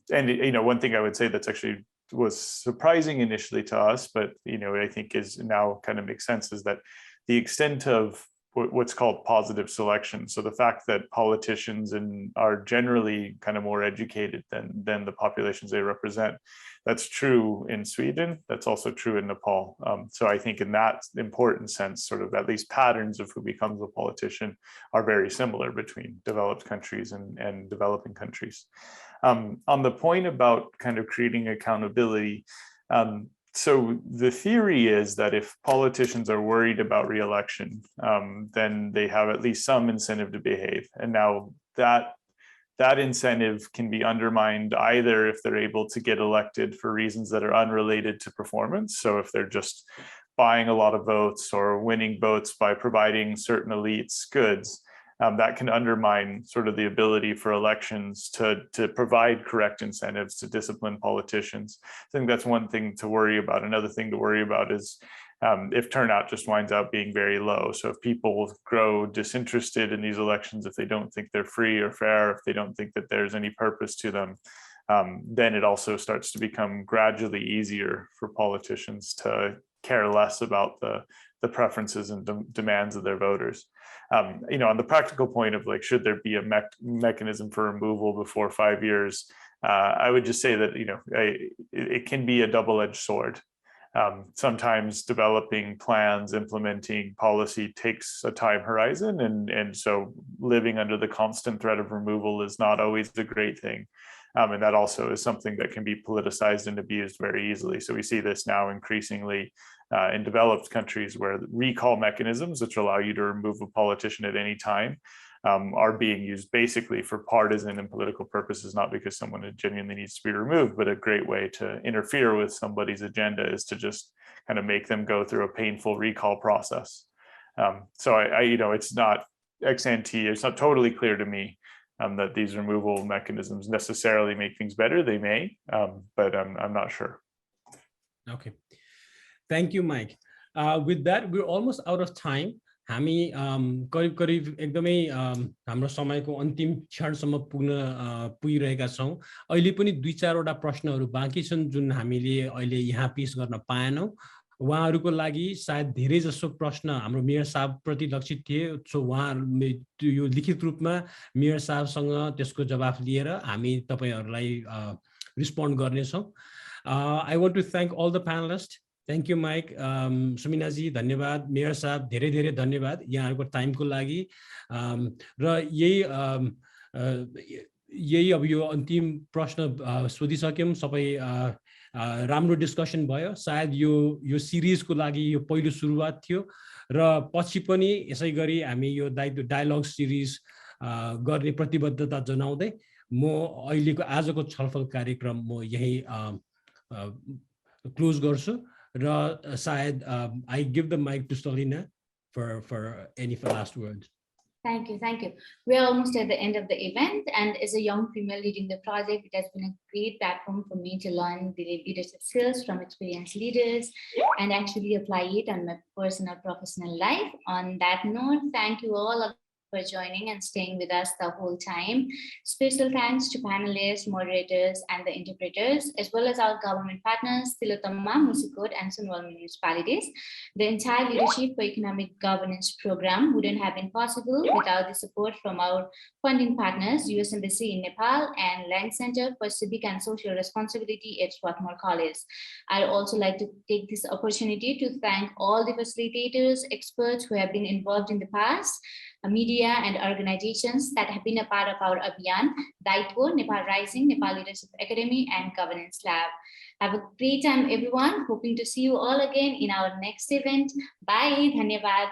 one thing I would say that's actually was surprising initially to us, but I think is now kind of makes sense, is that the extent of what's called positive selection. So the fact that politicians are generally kind of more educated than the populations they represent. That's true in Sweden. That's also true in Nepal. So I think in that important sense, sort of at least patterns of who becomes a politician are very similar between developed countries and developing countries. On the point about kind of creating accountability, so the theory is that if politicians are worried about re-election, then they have at least some incentive to behave. And now that incentive can be undermined either if they're able to get elected for reasons that are unrelated to performance. So if they're just buying a lot of votes or winning votes by providing certain elites goods, that can undermine sort of the ability for elections to provide correct incentives to discipline politicians. I think that's one thing to worry about. Another thing to worry about is if turnout just winds up being very low. So if people grow disinterested in these elections, if they don't think they're free or fair, if they don't think that there's any purpose to them, then it also starts to become gradually easier for politicians to care less about the preferences and demands of their voters. On the practical point of like, should there be a mechanism for removal before 5 years? I would just say that, it can be a double-edged sword. Sometimes developing plans, implementing policy takes a time horizon, and so living under the constant threat of removal is not always a great thing. And that also is something that can be politicized and abused very easily. So we see this now increasingly in developed countries, where recall mechanisms, which allow you to remove a politician at any time, are being used basically for partisan and political purposes, not because someone genuinely needs to be removed, but a great way to interfere with somebody's agenda is to just kind of make them go through a painful recall process. So I it's not ex ante, it's not totally clear to me that these removal mechanisms necessarily make things better. They may, but I'm not sure. Okay, thank you, Mike. With that, we're almost out of time. हामी करिब एकदमै हाम्रो समयको अन्तिम क्षणसम्म पुगिरहेका छौँ। अहिले पनि 2-4 प्रश्नहरू बाँकी छन् जुन हामीले अहिले यहाँ पेश गर्न पाएनौँ। उहाँहरूको लागि सायद धेरै जसो प्रश्न हाम्रो मेयर साहब प्रति लक्षित थिए, सो उहाँहरूले यो लिखित रूपमा मेयर साहबसँग त्यसको जवाफ लिएर हामी तपाईहरुलाई रिस्पोन्ड गर्नेछौँ। I want to thank all the panelists. Thank you, Mike. सुमिनाजी धन्यवाद, मेयर साहब धेरै धेरै धन्यवाद यहाँहरुको टाइमको लागि। र यही अब यो अन्तिम प्रश्न सोधिसक्यौं, सबै राम्रो डिस्कसन भयो। सायद यो सिरिजको लागि यो पहिलो सुरुवात थियो र पछि पनि यसै गरी हामी यो डायलग सिरिज गर्ने प्रतिबद्धता जनाउँदै म अहिलेको आजको छलफल कार्यक्रम म यही क्लोज गर्छु। Syed, I give the mic to Selina for any last words. Thank you. We are almost at the end of the event, and as a young female leading the project, it has been a great platform for me to learn the leadership skills from experienced leaders and actually apply it on my personal professional life. On that note, thank you all for joining and staying with us the whole time. Special thanks to panelists, moderators, and the interpreters, as well as our government partners, Tilottama Municipal and 𝐍𝐞𝐩𝐚𝐥 municipalities. The entire Leadership for Economic Governance program wouldn't have been possible without the support from our funding partners, US Embassy in Nepal and Lang Center for Civic and Social Responsibility at Swarthmore College. I'd also like to take this opportunity to thank all the facilitators, experts who have been involved in the past, media and organizations that have been a part of our Abhiyan, Daitwo, Nepal Rising, Nepal Leadership Academy, and Governance Lab. Have a great time, everyone. Hoping to see you all again in our next event. Bye. Dhanyavad.